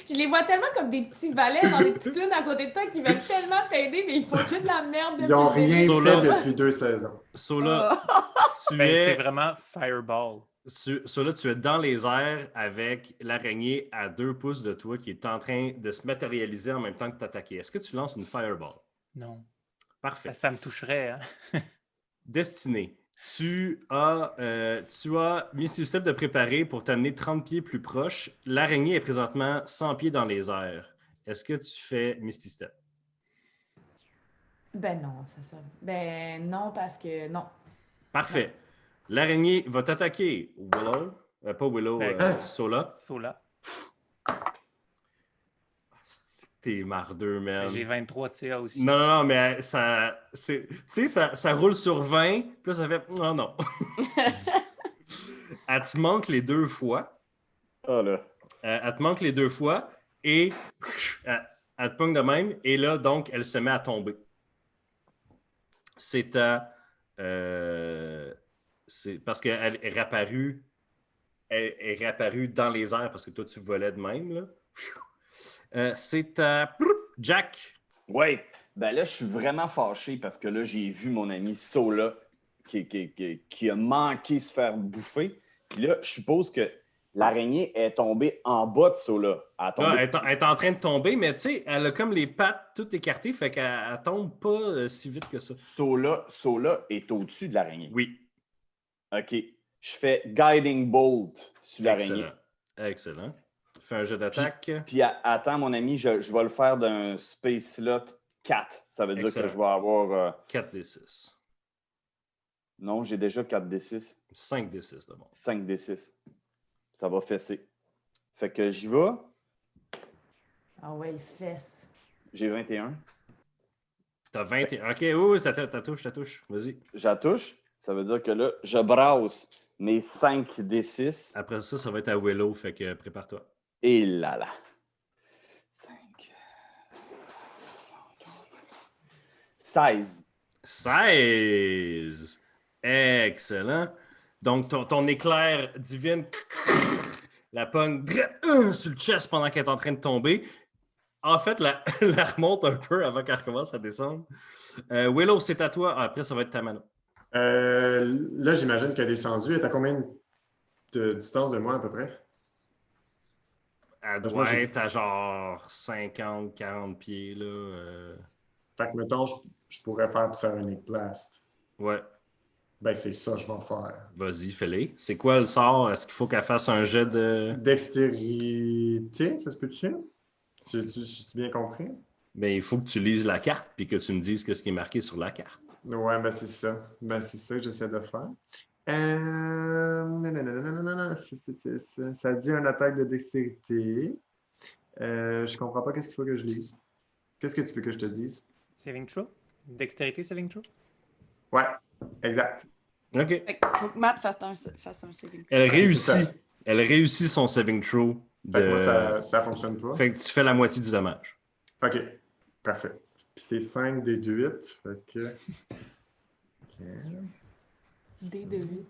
Je les vois tellement comme des petits valets dans des petits clowns à côté de toi qui veulent tellement t'aider, mais ils font que de la merde. Ils n'ont depuis le rien début. Sola. fait depuis 2 saisons. Sola, tu Ben, c'est es... vraiment Fireball. Sola, tu es dans les airs avec l'araignée à 2 pouces de toi qui est en train de se matérialiser en même temps que t'attaquer. Est-ce que tu lances une fireball? Non. Parfait. Ça me toucherait. Hein? Destiné. Tu as Misty Step de préparer pour t'amener 30 pieds plus proche. L'araignée est présentement 100 pieds dans les airs. Est-ce que tu fais Misty Step? Ben non, c'est ça. Ben non, parce que non. Parfait. L'araignée va t'attaquer. Willow. Pas Willow, Sola. Sola. T'es mardeux, man. J'ai 23 tirs aussi. Non, mais ça, tu sais, ça roule sur 20, puis là, ça fait oh non. Elle te manque les 2 fois. Ah là. Elle te manque les 2 fois et elle te pogne de même. Et là, donc, elle se met à tomber. C'est parce qu'elle est réapparue. Elle est réapparue dans les airs parce que toi, tu volais de même, là. C'est à Jack. Ouais. Ben là, je suis vraiment fâché parce que là, j'ai vu mon ami Sola qui a manqué se faire bouffer. Puis là, je suppose que l'araignée est tombée en bas de Sola. Elle est en train de tomber, mais tu sais, elle a comme les pattes toutes écartées, fait qu'elle ne tombe pas si vite que ça. Sola est au-dessus de l'araignée. Oui. OK. Je fais Guiding Bolt sur l'araignée. Excellent. Fais un jeu d'attaque. Puis attends, mon ami, je vais le faire d'un Space Slot 4. Ça veut dire Excellent. que je vais avoir... 4d6. Non, j'ai déjà 4d6. 5d6 d'abord. 5d6. Ça va fesser. Fait que j'y vais. Ah ouais, fesse. J'ai 21. T'as 20. OK, oui, t'as touche. Vas-y. J'attouche. Ça veut dire que là, je brasse mes 5d6. Après ça, ça va être à Willow, fait que prépare-toi. Et là. 5. 16. 16! Excellent. Donc, ton éclair divine la pogne sur le chest pendant qu'elle est en train de tomber. En fait, la remonte un peu avant qu'elle recommence à descendre. Willow, c'est à toi. Après, ça va être Tamano. Là, j'imagine qu'elle est descendue. Elle est à combien de distance de moi, à peu près? Elle Parce que moi, doit j'ai- être à genre 50, 40 pieds. Là. Fait que, mettons, je pourrais faire Psionic Blast. Ouais, Ben, c'est ça que je vais faire. vas-y, fais-les. C'est quoi le sort? Est-ce qu'il faut qu'elle fasse un jet de... Dextérité, ça se peut-tu? J'ai-tu bien compris? Ben, il faut que tu lises la carte puis que tu me dises ce qui est marqué sur la carte. Ouais, ben c'est ça. Ben, c'est ça que j'essaie de faire. Nanana, ça dit un attaque de dextérité. Je comprends pas qu'est-ce qu'il faut que je lise. Qu'est-ce que tu veux que je te dise? Saving throw? Dextérité, saving throw? Ouais, exact. OK. Fait que faut que Matt fasse un saving. Elle c'est réussit. ça. Elle réussit son saving throw. Fait que De... moi, ça fonctionne pas. Fait que tu fais la moitié du dommage. OK, parfait. Puis c'est 5 des 8. Fait que... OK. D de 8.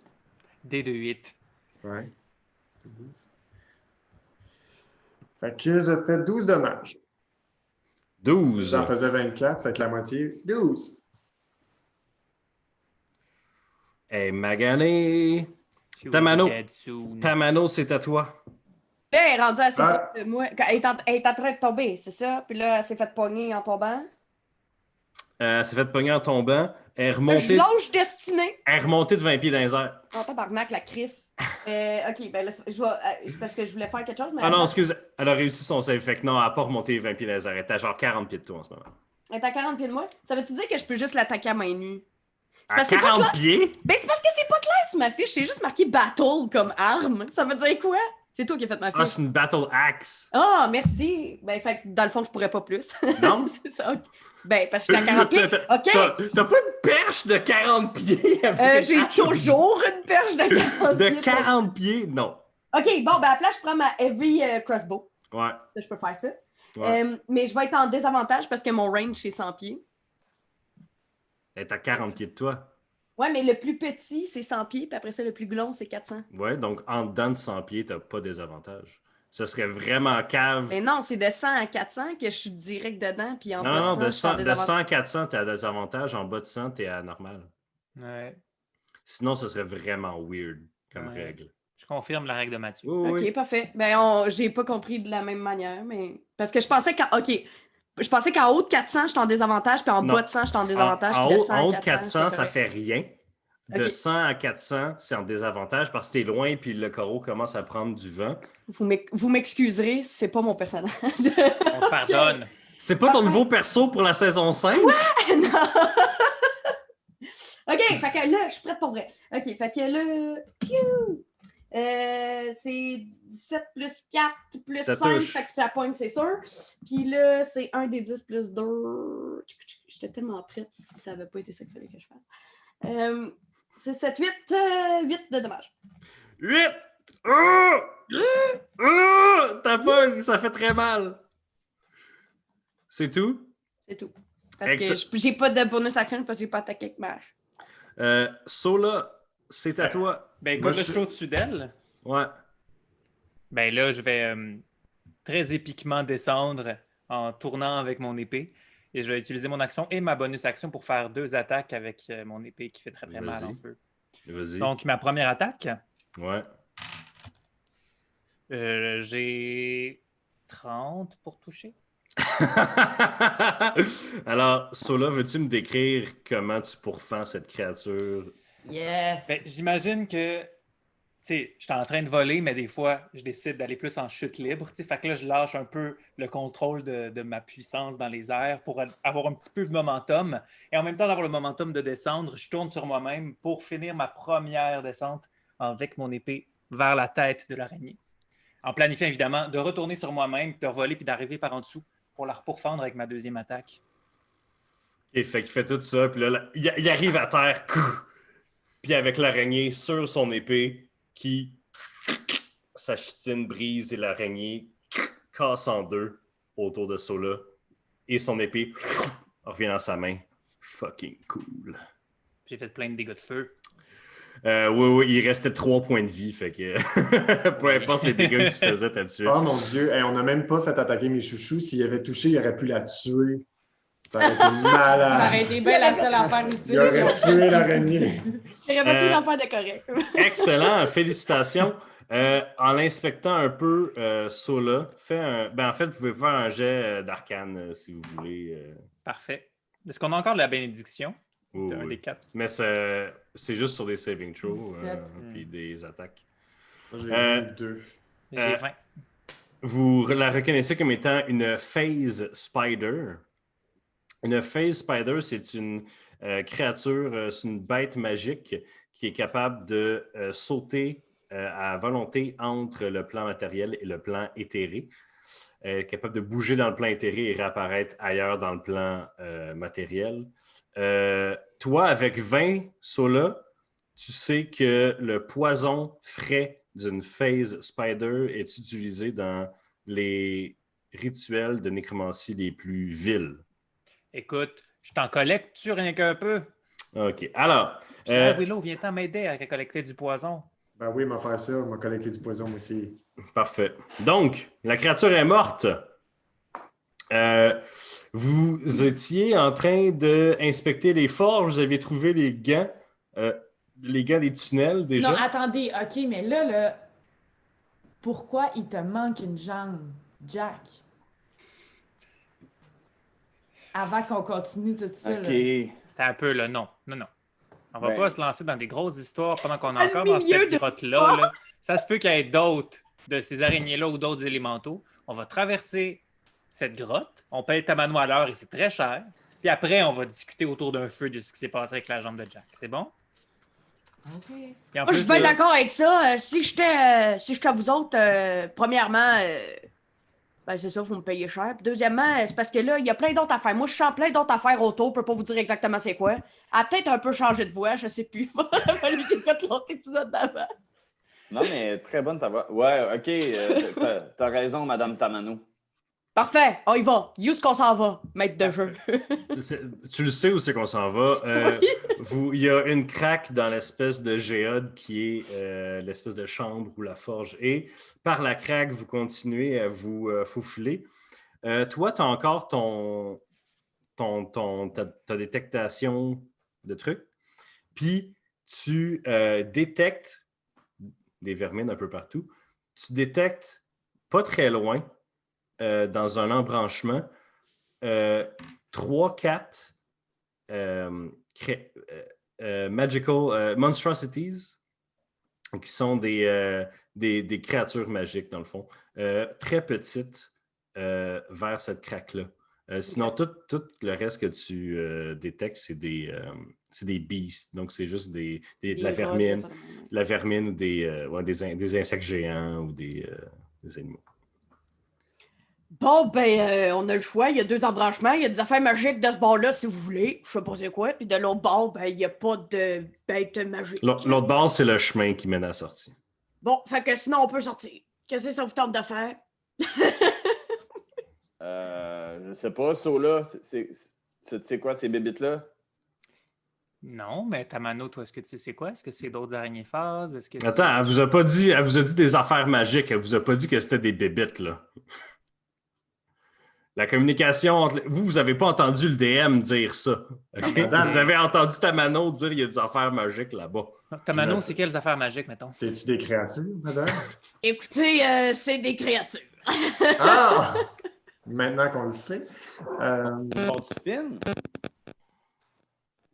D de 8. Ouais. 12. Fait que ça fait 12 dommages. 12. J'en faisais 24, fait que la moitié, 12. Hey, magané. She will Tamano. be dead soon. Tamano, c'est à toi. Là, elle est rendue assez Ah. vite de moi. Elle est en train de tomber, c'est ça? Puis là, elle s'est fait pogner en tombant. Elle s'est fait pogner en tombant. Elle est Je remontée, lâche destinée. elle est remontée de 20 pieds dans les airs. Oh, tabarnak, la Chris. OK, ben là, c'est parce que je voulais faire quelque chose, mais... Ah non, excuse. Elle a réussi son save. Fait que non, elle n'a pas remonté les 20 pieds dans les airs. Elle est à genre 40 pieds de toi en ce moment. Elle est à 40 pieds de moi. Ça veut-tu dire que je peux juste l'attaquer à main nue? C'est À parce que c'est pas 40 clair. pieds? Ben, c'est parce que c'est pas clair sur ma fiche. C'est juste marqué battle comme arme. Ça veut dire quoi? C'est toi qui as fait ma Ah, fiche. c'est une battle axe. Ah, merci. Ben, fait que dans le fond, je pourrais pas plus. Non? C'est ça. OK. Ben, parce que je suis à 40 pieds. OK. T'as pas une perche de 40 pieds? avec J'ai une hache? toujours une perche de 40 pieds. De 40 pieds? Non. OK, bon, ben, à la place, je prends ma heavy crossbow. Ouais. Ça, je peux faire ça. Ouais. Mais je vais être en désavantage parce que mon range, c'est 100 pieds. Elle est à 40 pieds de toi. Ouais, mais le plus petit, c'est 100 pieds, puis après ça, le plus long, c'est 400. Ouais, donc en dedans de 100 pieds, t'as pas des avantages. Ce serait vraiment cave. Mais non, c'est de 100 à 400 que je suis direct dedans, puis en bas Non, non, de 100, de je suis en 100 désavantage. à 400, t'es à désavantage. En bas de 100, t'es à normal. Ouais. Sinon, ce serait vraiment weird comme Ouais. règle. Je confirme la règle de Mathieu. Oui, OK, oui. parfait. Ben, j'ai pas compris de la même manière, mais... Parce que je pensais qu'en haut de 400, j'étais en désavantage, puis en Non. bas de 100, j'étais en désavantage, En puis de haut, 100 en haut à de 400, 400, ça c'était fait rien. De Ok. 100 à 400, c'est en désavantage parce que t'es loin puis le coraux commence à prendre du vent. correct. Vous m'excuserez, c'est pas mon personnage. On te pardonne. C'est pas ton nouveau perso pour la saison 5? Non. OK, fait que là, je suis prête pour vrai. OK, fait que là... piou! C'est 17 plus 4 plus Ça 5, touche. fait que ça pointe, c'est sûr. Puis là, c'est 1 des 10 plus 2. J'étais tellement prête si ça n'avait pas été ça qu'il fallait que je fasse. C'est 7, 8, 8 de dommages. 8! Oh! Oh! T'as pas, ça fait très mal. C'est tout? C'est tout. Parce Excellent. que j'ai pas de bonus action parce que j'ai pas attaqué avec ma hache. Sola, c'est à toi. Ben Moi, écoute, là, je- je suis au-dessus d'elle. Ouais. Ben là, je vais très épiquement descendre en tournant avec mon épée. Et je vais utiliser mon action et ma bonus action pour faire 2 attaques avec mon épée qui fait très très mal Vas-y. en feu. Vas-y. Donc, ma première attaque, Ouais. j'ai 30 pour toucher. Alors, Sola, veux-tu me décrire comment tu pourfends cette créature? Yes! Ben, j'imagine que, tu sais, je suis en train de voler, mais des fois, je décide d'aller plus en chute libre. Tu sais, fait que là, je lâche un peu le contrôle de ma puissance dans les airs pour avoir un petit peu de momentum. Et en même temps d'avoir le momentum de descendre, je tourne sur moi-même pour finir ma première descente avec mon épée vers la tête de l'araignée. En planifiant évidemment de retourner sur moi-même, de revoler puis d'arriver par en dessous pour la pourfendre avec ma deuxième attaque. Et fait qu'il fait tout ça, puis là, il arrive à terre, puis avec l'araignée sur son épée, qui sa chutine brise et l'araignée casse en deux autour de Sola. Et son épée revient dans sa main. Fucking cool. J'ai fait plein de dégâts de feu. Oui, il restait 3 points de vie, fait que peu importe les dégâts que tu faisais, t'as tué. Oh mon Dieu, hey, on n'a même pas fait attaquer mes chouchous. S'il avait touché, il aurait pu la tuer. Ça aurait été Ça aurait malade. été bien la seule affaire utile. Il aurait si on tué fait. l'araignée. J'aurais pas Euh, une affaire de correct. Excellent, félicitations. En l'inspectant un peu, Sola, en fait, vous pouvez faire un jet d'arcane si vous voulez. Parfait. Est-ce qu'on a encore de la bénédiction? Oui, Un oui. des 4. Mais c'est juste sur des saving throws 17. puis des attaques. Moi, j'ai Euh, eu 2. J'ai 20. Vous la reconnaissez comme étant une phase spider. Une phase spider, c'est une créature, c'est une bête magique qui est capable de sauter à volonté entre le plan matériel et le plan éthéré. Capable de bouger dans le plan éthéré et réapparaître ailleurs dans le plan matériel. Toi, avec 20, Sola, tu sais que le poison frais d'une phase spider est utilisé dans les rituels de nécromancie les plus vils. Écoute, je t'en collecte-tu rien qu'un peu? OK. Alors, Cher Willow, viens-t'en m'aider à récolter du poison. Ben oui, il m'a fait ça. Il m'a collecté du poison moi aussi. parfait. Donc, la créature est morte. Vous étiez en train d'inspecter les forges, vous aviez trouvé les gants des tunnels déjà. Non, attendez, OK, mais là, pourquoi il te manque une jambe, Jack? Avant qu'on continue tout ça, OK. là. T'as un peu le non. Non. On va Ben- pas se lancer dans des grosses histoires pendant qu'on Dans est le encore dans milieu cette de- grotte-là. Là. Ça se peut qu'il y ait d'autres de ces araignées-là ou d'autres élémentaux. On va traverser cette grotte. On paye Tamano à l'heure et c'est très cher. Puis après, on va discuter autour d'un feu de ce qui s'est passé avec la jambe de Jack. C'est bon? OK. Puis en Moi, je suis plus, bien là, d'accord avec ça. Si j'étais vous autres, premièrement, ben c'est ça, faut me payer cher. Puis deuxièmement, c'est parce que là, il y a plein d'autres affaires. Moi, je sens plein d'autres affaires autour. Je peux pas vous dire exactement c'est quoi. Elle a peut-être un peu changé de voix, je sais plus. J'ai fait l'autre épisode d'avant. Non, mais très bonne ta voix. Ouais, OK. T'as raison, Madame Tamano. Parfait, on y va. Use qu'on s'en va, maître de jeu. Tu le sais où c'est qu'on s'en va. Il y a une craque dans l'espèce de géode qui est l'espèce de chambre où la forge est. Par la craque, vous continuez à vous faufiler. Toi, tu as encore ta détectation de trucs. Puis, tu détectes des vermines un peu partout. Tu détectes pas très loin, dans un embranchement, 3-4 magical monstrosities qui sont des créatures magiques, dans le fond, très petites vers cette craque-là. Sinon, tout le reste que tu détectes, c'est des beasts. Donc, c'est juste de la vermine ou des insectes géants ou des animaux. Bon, ben, on a le choix. Il y a 2 embranchements. Il y a des affaires magiques de ce bord-là, si vous voulez. Je sais pas c'est quoi. Puis de l'autre bord, ben, il n'y a pas de bête magique. L'autre bord, c'est le chemin qui mène à la sortie. Bon, fait que sinon, on peut sortir. Qu'est-ce que ça vous tente de faire? Je sais pas, Sola, c'est quoi ces bébites-là? non, mais Tamano, toi, est-ce que tu sais c'est quoi? Est-ce que c'est d'autres araignées phases? Est-ce que Attends, elle vous a dit des affaires magiques. Elle vous a pas dit que c'était des bébites, là. La communication entre... Vous n'avez pas entendu le DM dire ça. Ok? mais Vous avez entendu Tamano dire qu'il y a des affaires magiques là-bas. Tamano, c'est quelles affaires magiques, mettons? C'est-tu des créatures, madame? Écoutez, c'est des créatures. Ah! Maintenant qu'on le sait. Sont-tu fines?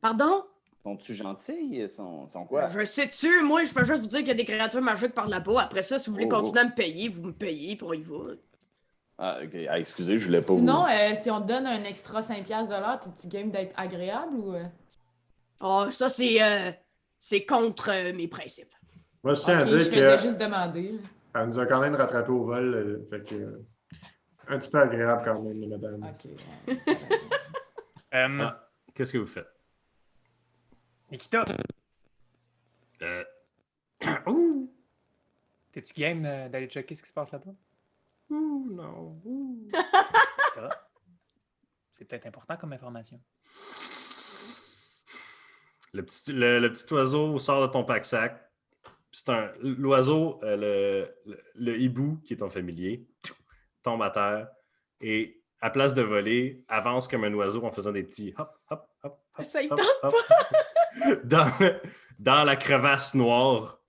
Pardon? Sont-tu gentilles? Sont quoi? Je sais-tu, moi, je peux juste vous dire qu'il y a des créatures magiques par là-bas. Après ça, si vous voulez Oh, continuer à me payer, vous me payez, puis on y va. Ah, OK. Ah, excusez, je voulais pas Sinon, vous... si on te donne un extra 5$ de l'heure, t'es-tu game d'être agréable ou... Oh, ça, c'est contre mes principes. Moi, je tiens à Ok, dire je faisais juste demander. Là. qu'elle nous a quand même rattrapé au vol. Fait que, un petit peu agréable quand même, madame. Ok. Ouais. Qu'est-ce que vous faites? Nikita, Ouh! t'es-tu game d'aller checker ce qui se passe là-bas? Ouh, non. Ouh. C'est peut-être important comme information. Le petit oiseau sort de ton pack-sac. L'oiseau, le hibou, qui est ton familier, tombe à terre et, à place de voler, avance comme un oiseau en faisant des petits hop, hop, hop, hop, Ça y hop, tente hop. Dans la crevasse noire.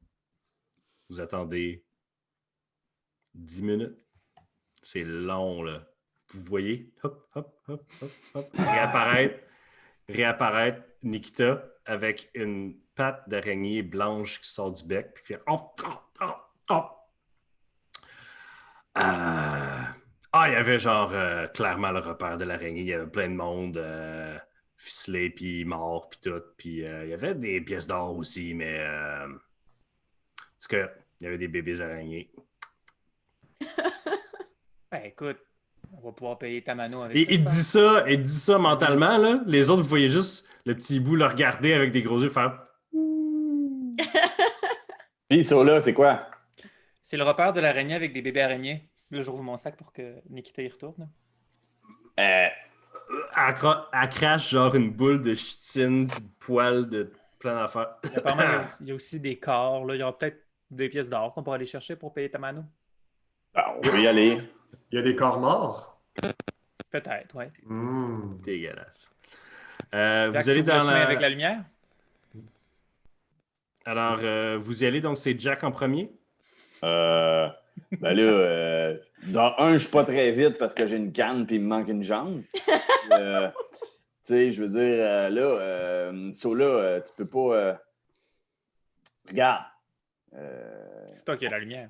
Vous attendez 10 minutes. C'est long, là. Vous voyez, hop, hop, hop, hop, hop, réapparaître Nikita avec une patte d'araignée blanche qui sort du bec, puis fait hop, hop, hop, hop. Il y avait genre clairement le repère de l'araignée. Il y avait plein de monde ficelé, puis mort, puis tout. Puis il y avait des pièces d'or aussi, mais parce que il y avait des bébés araignées. Ben, écoute, on va pouvoir payer Tamano avec Et ça. il dit ça mentalement, là. Les autres, vous voyez juste le petit hibou le regarder avec des gros yeux faire. Puis ça, là, c'est quoi? C'est le repère de l'araignée avec des bébés araignées. Là, je rouvre mon sac pour que Nikita y retourne. Elle crache genre une boule de chitine puis de poils de plein d'affaires. Apparemment, il y a aussi des corps. Là. Il y aura peut-être 2 pièces d'or qu'on pourra aller chercher pour payer Tamano. On peut y aller. Il y a des corps morts? Peut-être, oui. Dégueulasse. Jack, Vous allez t'ouvres le dans chemin avec la lumière? Alors, vous y allez, donc c'est Jack en premier? Ben là, dans un, je suis pas très vite parce que j'ai une canne puis il me manque une jambe. Tu sais, je veux dire, là, tu peux pas. Regarde. C'est toi qui as la lumière.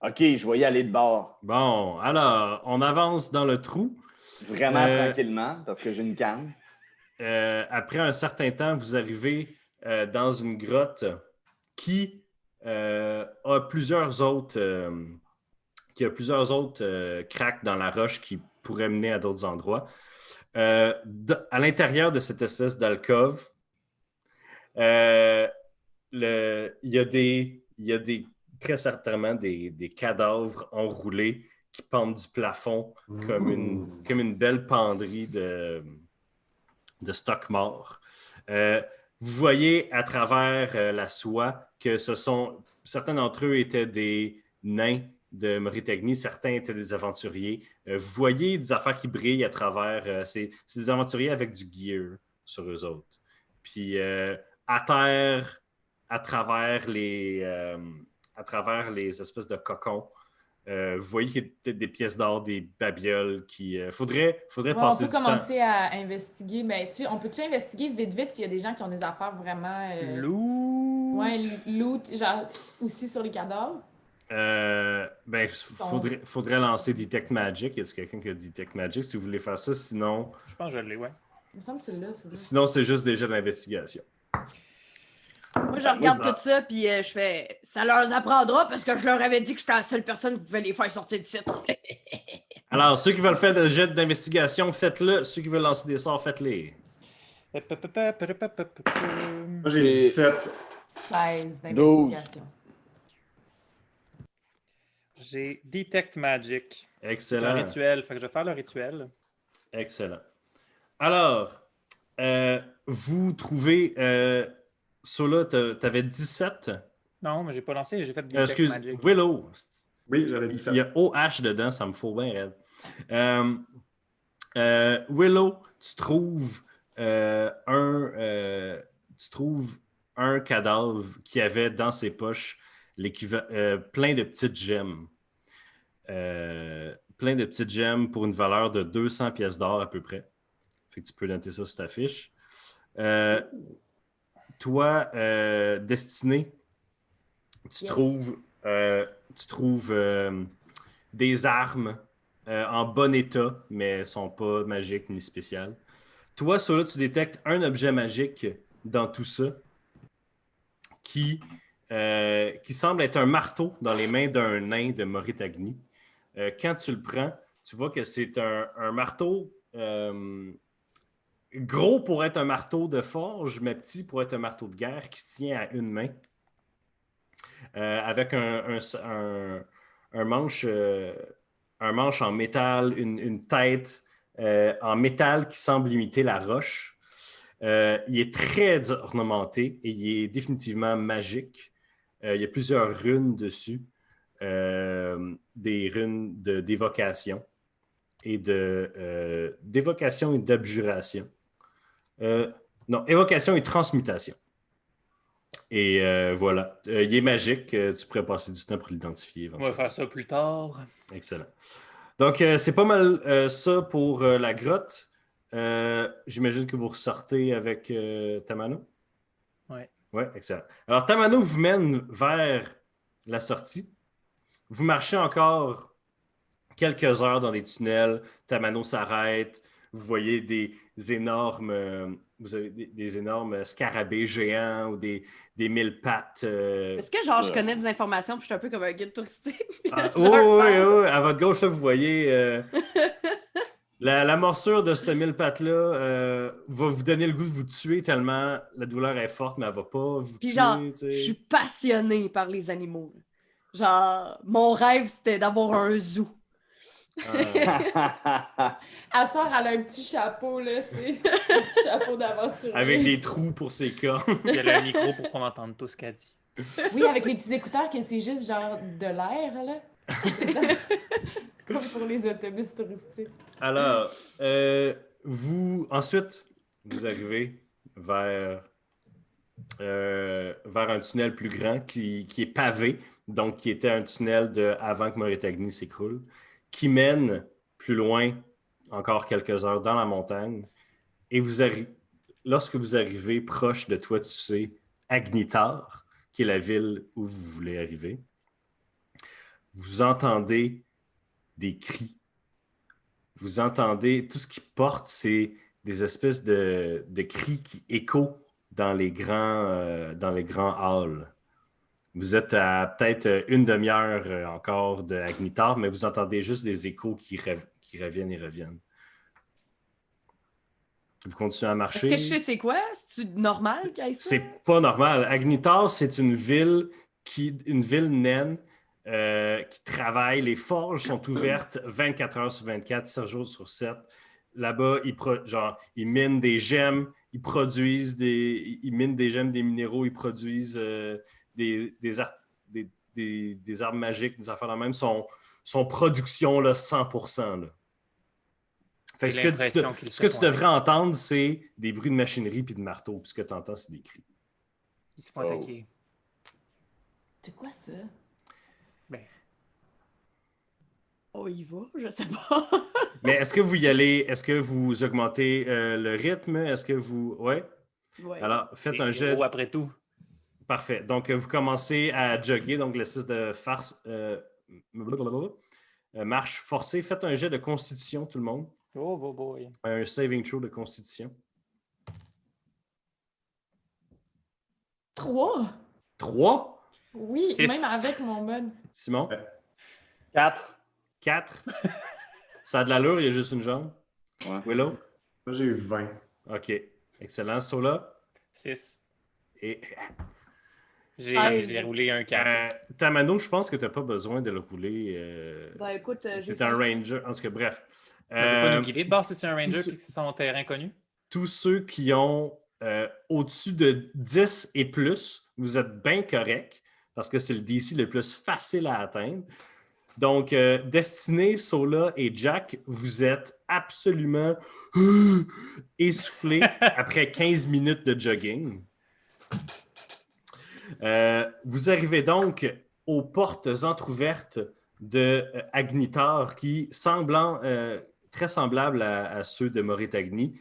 OK, je vais y aller de bord. Bon, alors, on avance dans le trou. Vraiment tranquillement parce que j'ai une canne. Après un certain temps, vous arrivez dans une grotte qui a plusieurs autres cracks dans la roche qui pourraient mener à d'autres endroits. À l'intérieur de cette espèce d'alcôve, il y a très certainement des cadavres enroulés qui pendent du plafond comme une belle penderie de stock mort. Vous voyez à travers la soie que certains d'entre eux étaient des nains de Mauritanie, certains étaient des aventuriers. Vous voyez des affaires qui brillent à travers. C'est des aventuriers avec du gear sur eux autres. Puis à terre, à travers les espèces de cocons, vous voyez qu'il y a peut-être des pièces d'or, des babioles qui. Faudrait passer on du peut temps. commencer à investiguer. Ben, on peut-tu investiguer vite s'il y a des gens qui ont des affaires vraiment. Loot! Ouais, loot, genre aussi sur les cadavres? Faudrait lancer Detect Magic. Y a-t-il quelqu'un qui a Detect Magic si vous voulez faire ça? Sinon, Je pense que je l'ai, ouais. Il me semble que c'est là. sinon c'est juste des jeux d'investigation. Moi, je regarde tout ça, puis je fais ça leur apprendra parce que je leur avais dit que j'étais la seule personne qui pouvait les faire sortir du site. Alors, ceux qui veulent faire des jets d'investigation, faites-le. Ceux qui veulent lancer des sorts, faites-les. Moi, j'ai 17. 16 d'investigation. J'ai Detect Magic. Excellent. Le rituel. Fait que je vais faire le rituel. Excellent. Alors, vous trouvez... Sola, t'avais 17? Non, mais j'ai pas lancé, j'ai fait Detect Magic. Willow. Oui, j'avais 17. Il y a OH dedans, ça me faut bien raide. Willow, tu trouves un cadavre qui avait dans ses poches plein de petites gemmes. Plein de petites gemmes pour une valeur de 200 pièces d'or à peu près. Fait que tu peux noter ça sur ta fiche. Toi, Destinée, tu trouves des armes en bon état, mais elles ne sont pas magiques ni spéciales. Toi, Sola, tu détectes un objet magique dans tout ça qui semble être un marteau dans les mains d'un nain de Mauritanie. Quand tu le prends, tu vois que c'est un marteau gros pour être un marteau de forge, mais petit pour être un marteau de guerre qui se tient à une main. Avec un manche en métal, une tête en métal qui semble imiter la roche. Il est très ornementé et il est définitivement magique. Il y a plusieurs runes dessus, des runes d'évocation et d'évocation et d'abjuration. Non, évocation et transmutation. Et voilà. Il est magique. Tu pourrais passer du temps pour l'identifier. On va faire ça plus tard. Excellent. Donc, c'est pas mal ça pour la grotte. J'imagine que vous ressortez avec Tamano. Ouais. Ouais, excellent. Alors, Tamano vous mène vers la sortie. Vous marchez encore quelques heures dans des tunnels. Tamano s'arrête. Vous voyez des énormes, vous avez des énormes scarabées géants ou des mille pattes. Est-ce que, je connais des informations puis je suis un peu comme un guide touristique? Oui. À votre gauche, là, vous voyez la morsure de cette mille pattes-là va vous donner le goût de vous tuer tellement la douleur est forte, mais elle va pas vous Puis tuer. je suis passionnée par les animaux. Genre, mon rêve, c'était d'avoir un zoo. Elle sort, elle a un petit chapeau, là, tu sais. Un petit chapeau d'aventurier. Avec des trous pour ses cornes. Il y a le micro pour qu'on entende tout ce qu'elle dit. Oui, avec les petits écouteurs que c'est juste genre de l'air, là. Comme pour les autobus touristiques. Alors, ensuite, vous arrivez vers un tunnel plus grand qui est pavé, donc qui était un tunnel avant que Moritagni s'écroule, qui mène plus loin, encore quelques heures, dans la montagne. Et lorsque vous arrivez proche de toi, tu sais, Agnitar, qui est la ville où vous voulez arriver, vous entendez des cris. Vous entendez, tout ce qui porte, c'est des espèces de cris qui échos dans les grands halls. Vous êtes à peut-être une demi-heure encore de Agnitar, mais vous entendez juste des échos qui reviennent et reviennent. Vous continuez à marcher. Est-ce que je sais c'est quoi? C'est-tu normal qu'il y ait ça? C'est pas normal. Agnitar, c'est une ville naine qui travaille. Les forges sont ouvertes 24 heures sur 24, 7 jours sur 7. Là-bas, ils minent des gemmes, ils minent des gemmes, des minéraux, ils produisent des armes magiques, des affaires de même. Son production, là, 100%. Là. Fait que ce que tu devrais entendre, c'est des bruits de machinerie puis de marteau. Puis ce que tu entends, c'est des cris. Ils se font attaquer. C'est quoi ça? Ben. Oh, il va? Je sais pas. Mais est-ce que vous y allez? Est-ce que vous augmentez le rythme? Est-ce que vous... Ouais? Ouais. Alors, faites Des un jet... héros après tout. Parfait. Donc, vous commencez à jogger, donc l'espèce de farce... marche forcée. Faites un jet de constitution, tout le monde. Oh, boy. Un saving throw de constitution. 3? 3? Oui, 6. même avec mon mode. Simon? 4. 4? Ça a de l'allure, il y a juste une jambe. Ouais. Willow? Moi, j'ai eu 20. OK. Excellent. Sola? 6. Et J'ai roulé un 4. Tamano, je pense que tu n'as pas besoin de le rouler. Ben écoute, j'ai C'est un ranger. En tout cas, bref. On peut pas nous guider de base si c'est un ranger et que c'est son terrain connu? Tous ceux qui ont au-dessus de 10 et plus, vous êtes bien corrects parce que c'est le DC le plus facile à atteindre. Donc, Destiné, Sola et Jack, vous êtes absolument essoufflés après 15 minutes de jogging. Vous arrivez donc aux portes entrouvertes de Agnitar qui, très semblables à ceux de Moritagni,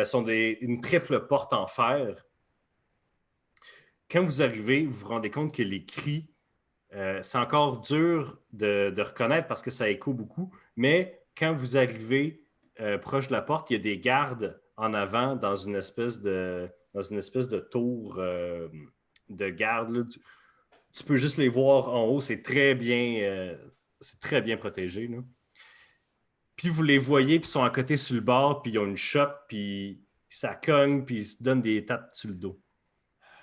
sont une triple porte en fer. Quand vous arrivez, vous vous rendez compte que les cris, c'est encore dur de reconnaître parce que ça écho beaucoup, mais quand vous arrivez proche de la porte, il y a des gardes en avant dans une espèce de tour de garde. Là. Tu peux juste les voir en haut, c'est très bien protégé. Là. Puis vous les voyez, puis ils sont à côté sur le bord, puis ils ont une chope, puis ça cogne, puis ils se donnent des tapes sur le dos.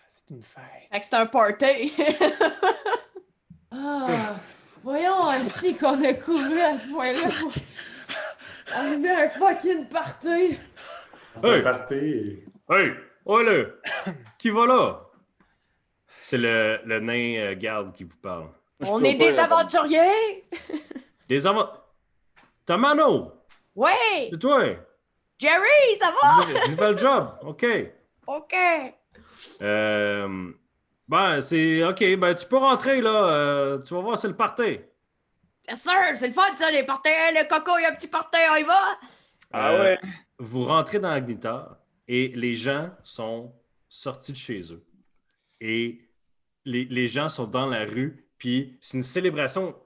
C'est une fête. Fait que c'est un party. Ah, voyons, ainsi qu'on a couru à ce point-là pour arriver à un fucking party. C'est un party. Hey! Oh là! Qui va là? C'est le nain garde qui vous parle. Je On peux est pas, des aventuriers! Les avant... Tamano! Ouais! C'est toi! Jerry, ça va? Nouvel job! OK. OK. Ben, c'est... OK, ben tu peux rentrer, là. Tu vas voir, c'est le party. Bien sûr, c'est le fun, ça, les parties. Le coco, il y a un petit party, on y va? Ah ouais? Vous rentrez dans Agnitar et les gens sont sortis de chez eux. Et les gens sont dans la rue, puis c'est une célébration.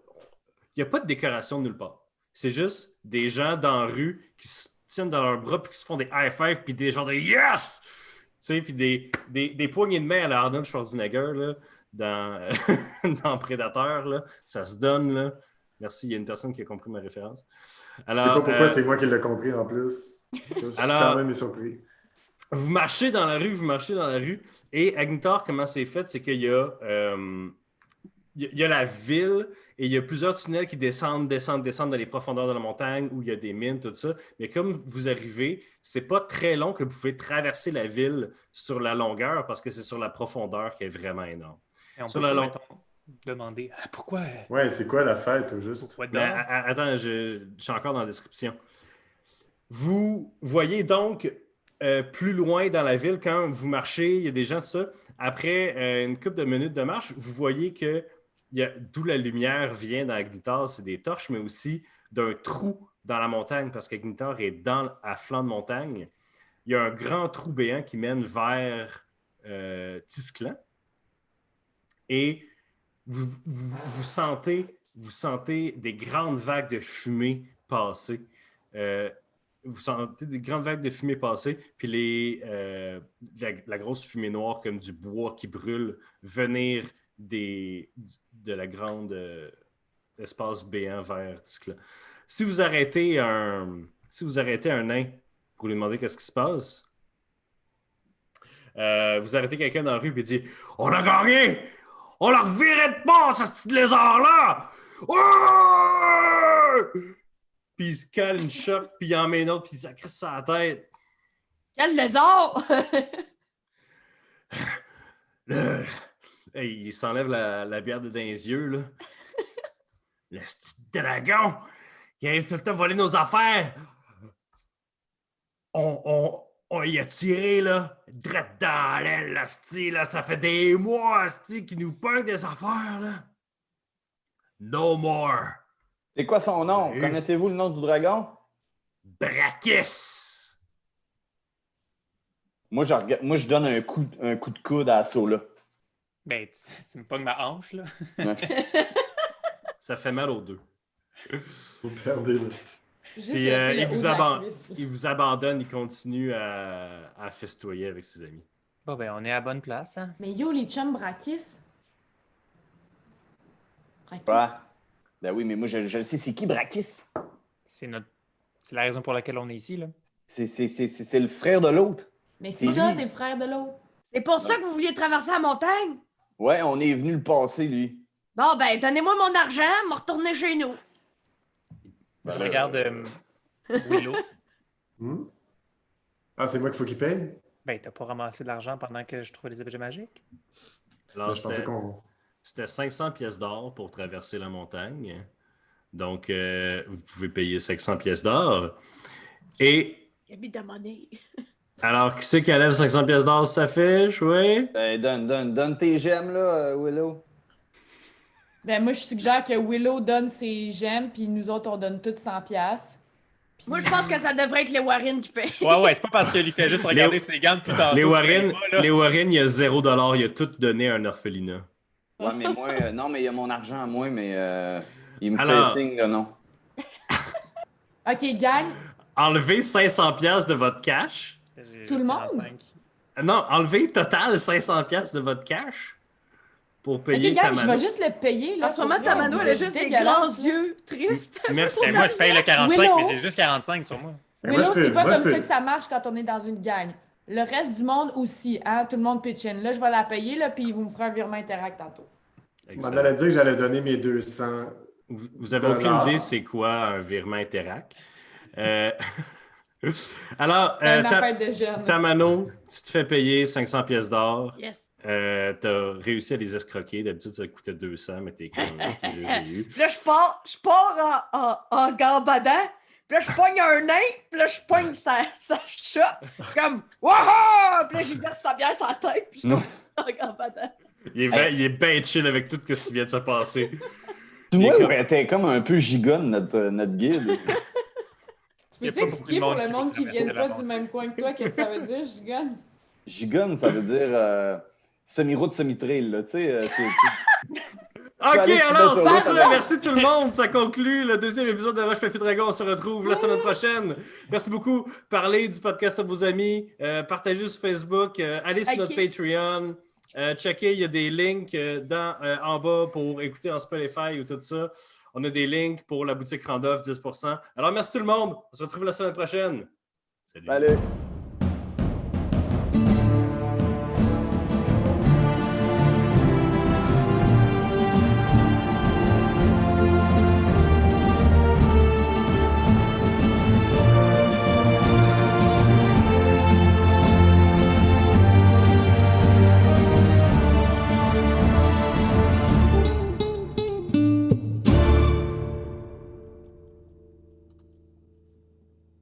Il n'y a pas de décoration nulle part. C'est juste des gens dans la rue qui se tiennent dans leurs bras, puis qui se font des high-fives, puis des gens de yes! Tu sais, puis des poignées de main à la Arnold Schwarzenegger, là, dans Predator, là. Ça se donne, là. Merci, il y a une personne qui a compris ma référence. Je sais pas pourquoi c'est moi qui l'ai compris en plus. Ça, je suis quand même surpris. Vous marchez dans la rue, et Agnitar, comment c'est fait, c'est qu'il y a, il y a la ville, et il y a plusieurs tunnels qui descendent dans les profondeurs de la montagne, où il y a des mines, tout ça. Mais comme vous arrivez, c'est pas très long que vous pouvez traverser la ville sur la longueur, parce que c'est sur la profondeur qui est vraiment énorme. Et on Sur peut la pas, longue- mettons, demander pourquoi. Ouais, c'est quoi la fête, au juste? Pourquoi Mais dehors? attends, je suis encore dans la description. Vous voyez donc plus loin dans la ville, quand vous marchez, il y a des gens, tout ça. Après une couple de minutes de marche, vous voyez que d'où la lumière vient dans Agnitar, c'est des torches, mais aussi d'un trou dans la montagne, parce qu'Agnitar est à flanc de montagne. Il y a un grand trou béant qui mène vers Tisclan. Et vous sentez des grandes vagues de fumée passer. Vous sentez des grandes vagues de fumée passer, puis la grosse fumée noire comme du bois qui brûle venir de la grande espace béant vers Tisclan. Si vous arrêtez un nain pour lui demander qu'est-ce qui se passe, vous arrêtez quelqu'un dans la rue et dit « On a gagné! On leur virait de bord, ce petit lézard-là! Ouais! » Puis il se cale une chope, puis il en met une autre, puis il s'accrisse sa tête. Quel lézard! Hey, il s'enlève la bière dans les yeux, là. Le petit dragon! Il arrive tout le temps à voler nos affaires! On y a tiré, là, drette dans l'aile, là, c'ti, là, ça fait des mois, c'ti, qu'il nous pogne des affaires, là. No more. C'est quoi son nom? Oui. Connaissez-vous le nom du dragon? Brakis. Moi, je donne un coup de coude à Sola. Ben, tu me pognes ma hanche, là. Ça fait mal aux deux. Vous perdez, là. Juste Puis le il haut vous de la abandonne, cuisse, là. il vous abandonne, il continue à festoyer avec ses amis. Bon, ben, on est à la bonne place, hein? Mais yo, les chums Brakis. Brakis. Ouais. Ben oui, mais moi, je le sais, c'est qui Brakis? C'est la raison pour laquelle on est ici, là. C'est le frère de l'autre. Mais c'est C'est ça, lui. c'est le frère de l'autre. C'est pour ça que vous vouliez traverser la montagne? Ouais, on est venu le passer, lui. Bon, ben, donnez-moi mon argent, me retourner chez nous. Je regarde Willow. Hmm? Ah, c'est moi qu'il faut qu'il paye? Ben, t'as pas ramassé de l'argent pendant que je trouvais les objets magiques? Alors, Là, je pensais c'était 500 pièces d'or pour traverser la montagne. Donc, vous pouvez payer 500 pièces d'or. Et Gabi de monnaie. alors, qui c'est qui enlève 500 pièces d'or sur sa fiche? Oui? Ben, donne tes gemmes, là, Willow. Ben, moi, je suggère que Willow donne ses gemmes, puis nous autres, on donne toutes 100$. Puis- Moi, je pense que ça devrait être les Warren qui payent. Ouais, c'est pas parce qu'il lui fait juste regarder ses gants depuis tantôt. Les qu'il Warren, paye pas, là. il y a 0$. Il a tout donné à un orphelinat. Ouais, mais moi, non, mais il y a mon argent à moi, mais il me Alors- fait signe, là, non. OK, gang, Enlevez 500 pièces de votre cash. J'ai Tout juste le monde? 45. Non, enlevez total 500 pièces de votre cash pour payer OK, gang, Tamano. je vais juste le payer. Là, En ce moment, pour vrai, Tamano, vous elle a êtes juste des dégueulasse, grands là. yeux tristes. Merci. Ben, moi, je paye le 45, Willow. mais j'ai juste 45 sur moi. Mais moi, Willow, je peux- c'est pas moi, je comme peux- ça que ça marche quand on est dans une gang. Le reste du monde aussi, hein? Tout le monde pitch in. Là, je vais la payer, là, puis vous me ferez un virement Interact tantôt. Je Excellent. m'en allais dire que j'allais donner mes 200. Vous avez aucune $. idée c'est quoi un virement Interact. Alors, C'est une affaire de jeunes. Tamano, tu te fais payer 500 pièces d'or. Yes. T'as réussi à les escroquer. D'habitude, ça coûtait 200, mais t'es comme... je les ai eus. Puis là, je pars en gambadant. Puis là, je pogne un nain. Puis là, je pogne sa chope. Comme, wouhou! Puis là, j'y verse sa bière sur la tête. Puis je suis en gambadant. Il est bien chill avec tout ce qui vient de se passer. Tu Il est vois, comme- ouais, t'es comme un peu gigonne, notre guide. Tu Y a peux-tu pas beaucoup de expliquer pour monde le qui monde sait qui ça, viennent c'est pas la du même coin que toi, qu'est-ce que ça veut dire, gigonne? Gigonne, ça veut dire semi-route, semi-trail, là. Tu sais, OK, Allez, alors, tu sur vas ce, te- merci tout le monde. Ça conclut le deuxième épisode de Roche Papier Dragon. On se retrouve la semaine prochaine. Merci beaucoup. Parlez du podcast à vos amis. Partagez sur Facebook. Allez sur notre Patreon. Checkez, il y a des links en bas pour écouter en Spotify ou tout ça. On a des links pour la boutique Randolph, 10%. Alors, merci tout le monde. On se retrouve la semaine prochaine. Salut. Allez.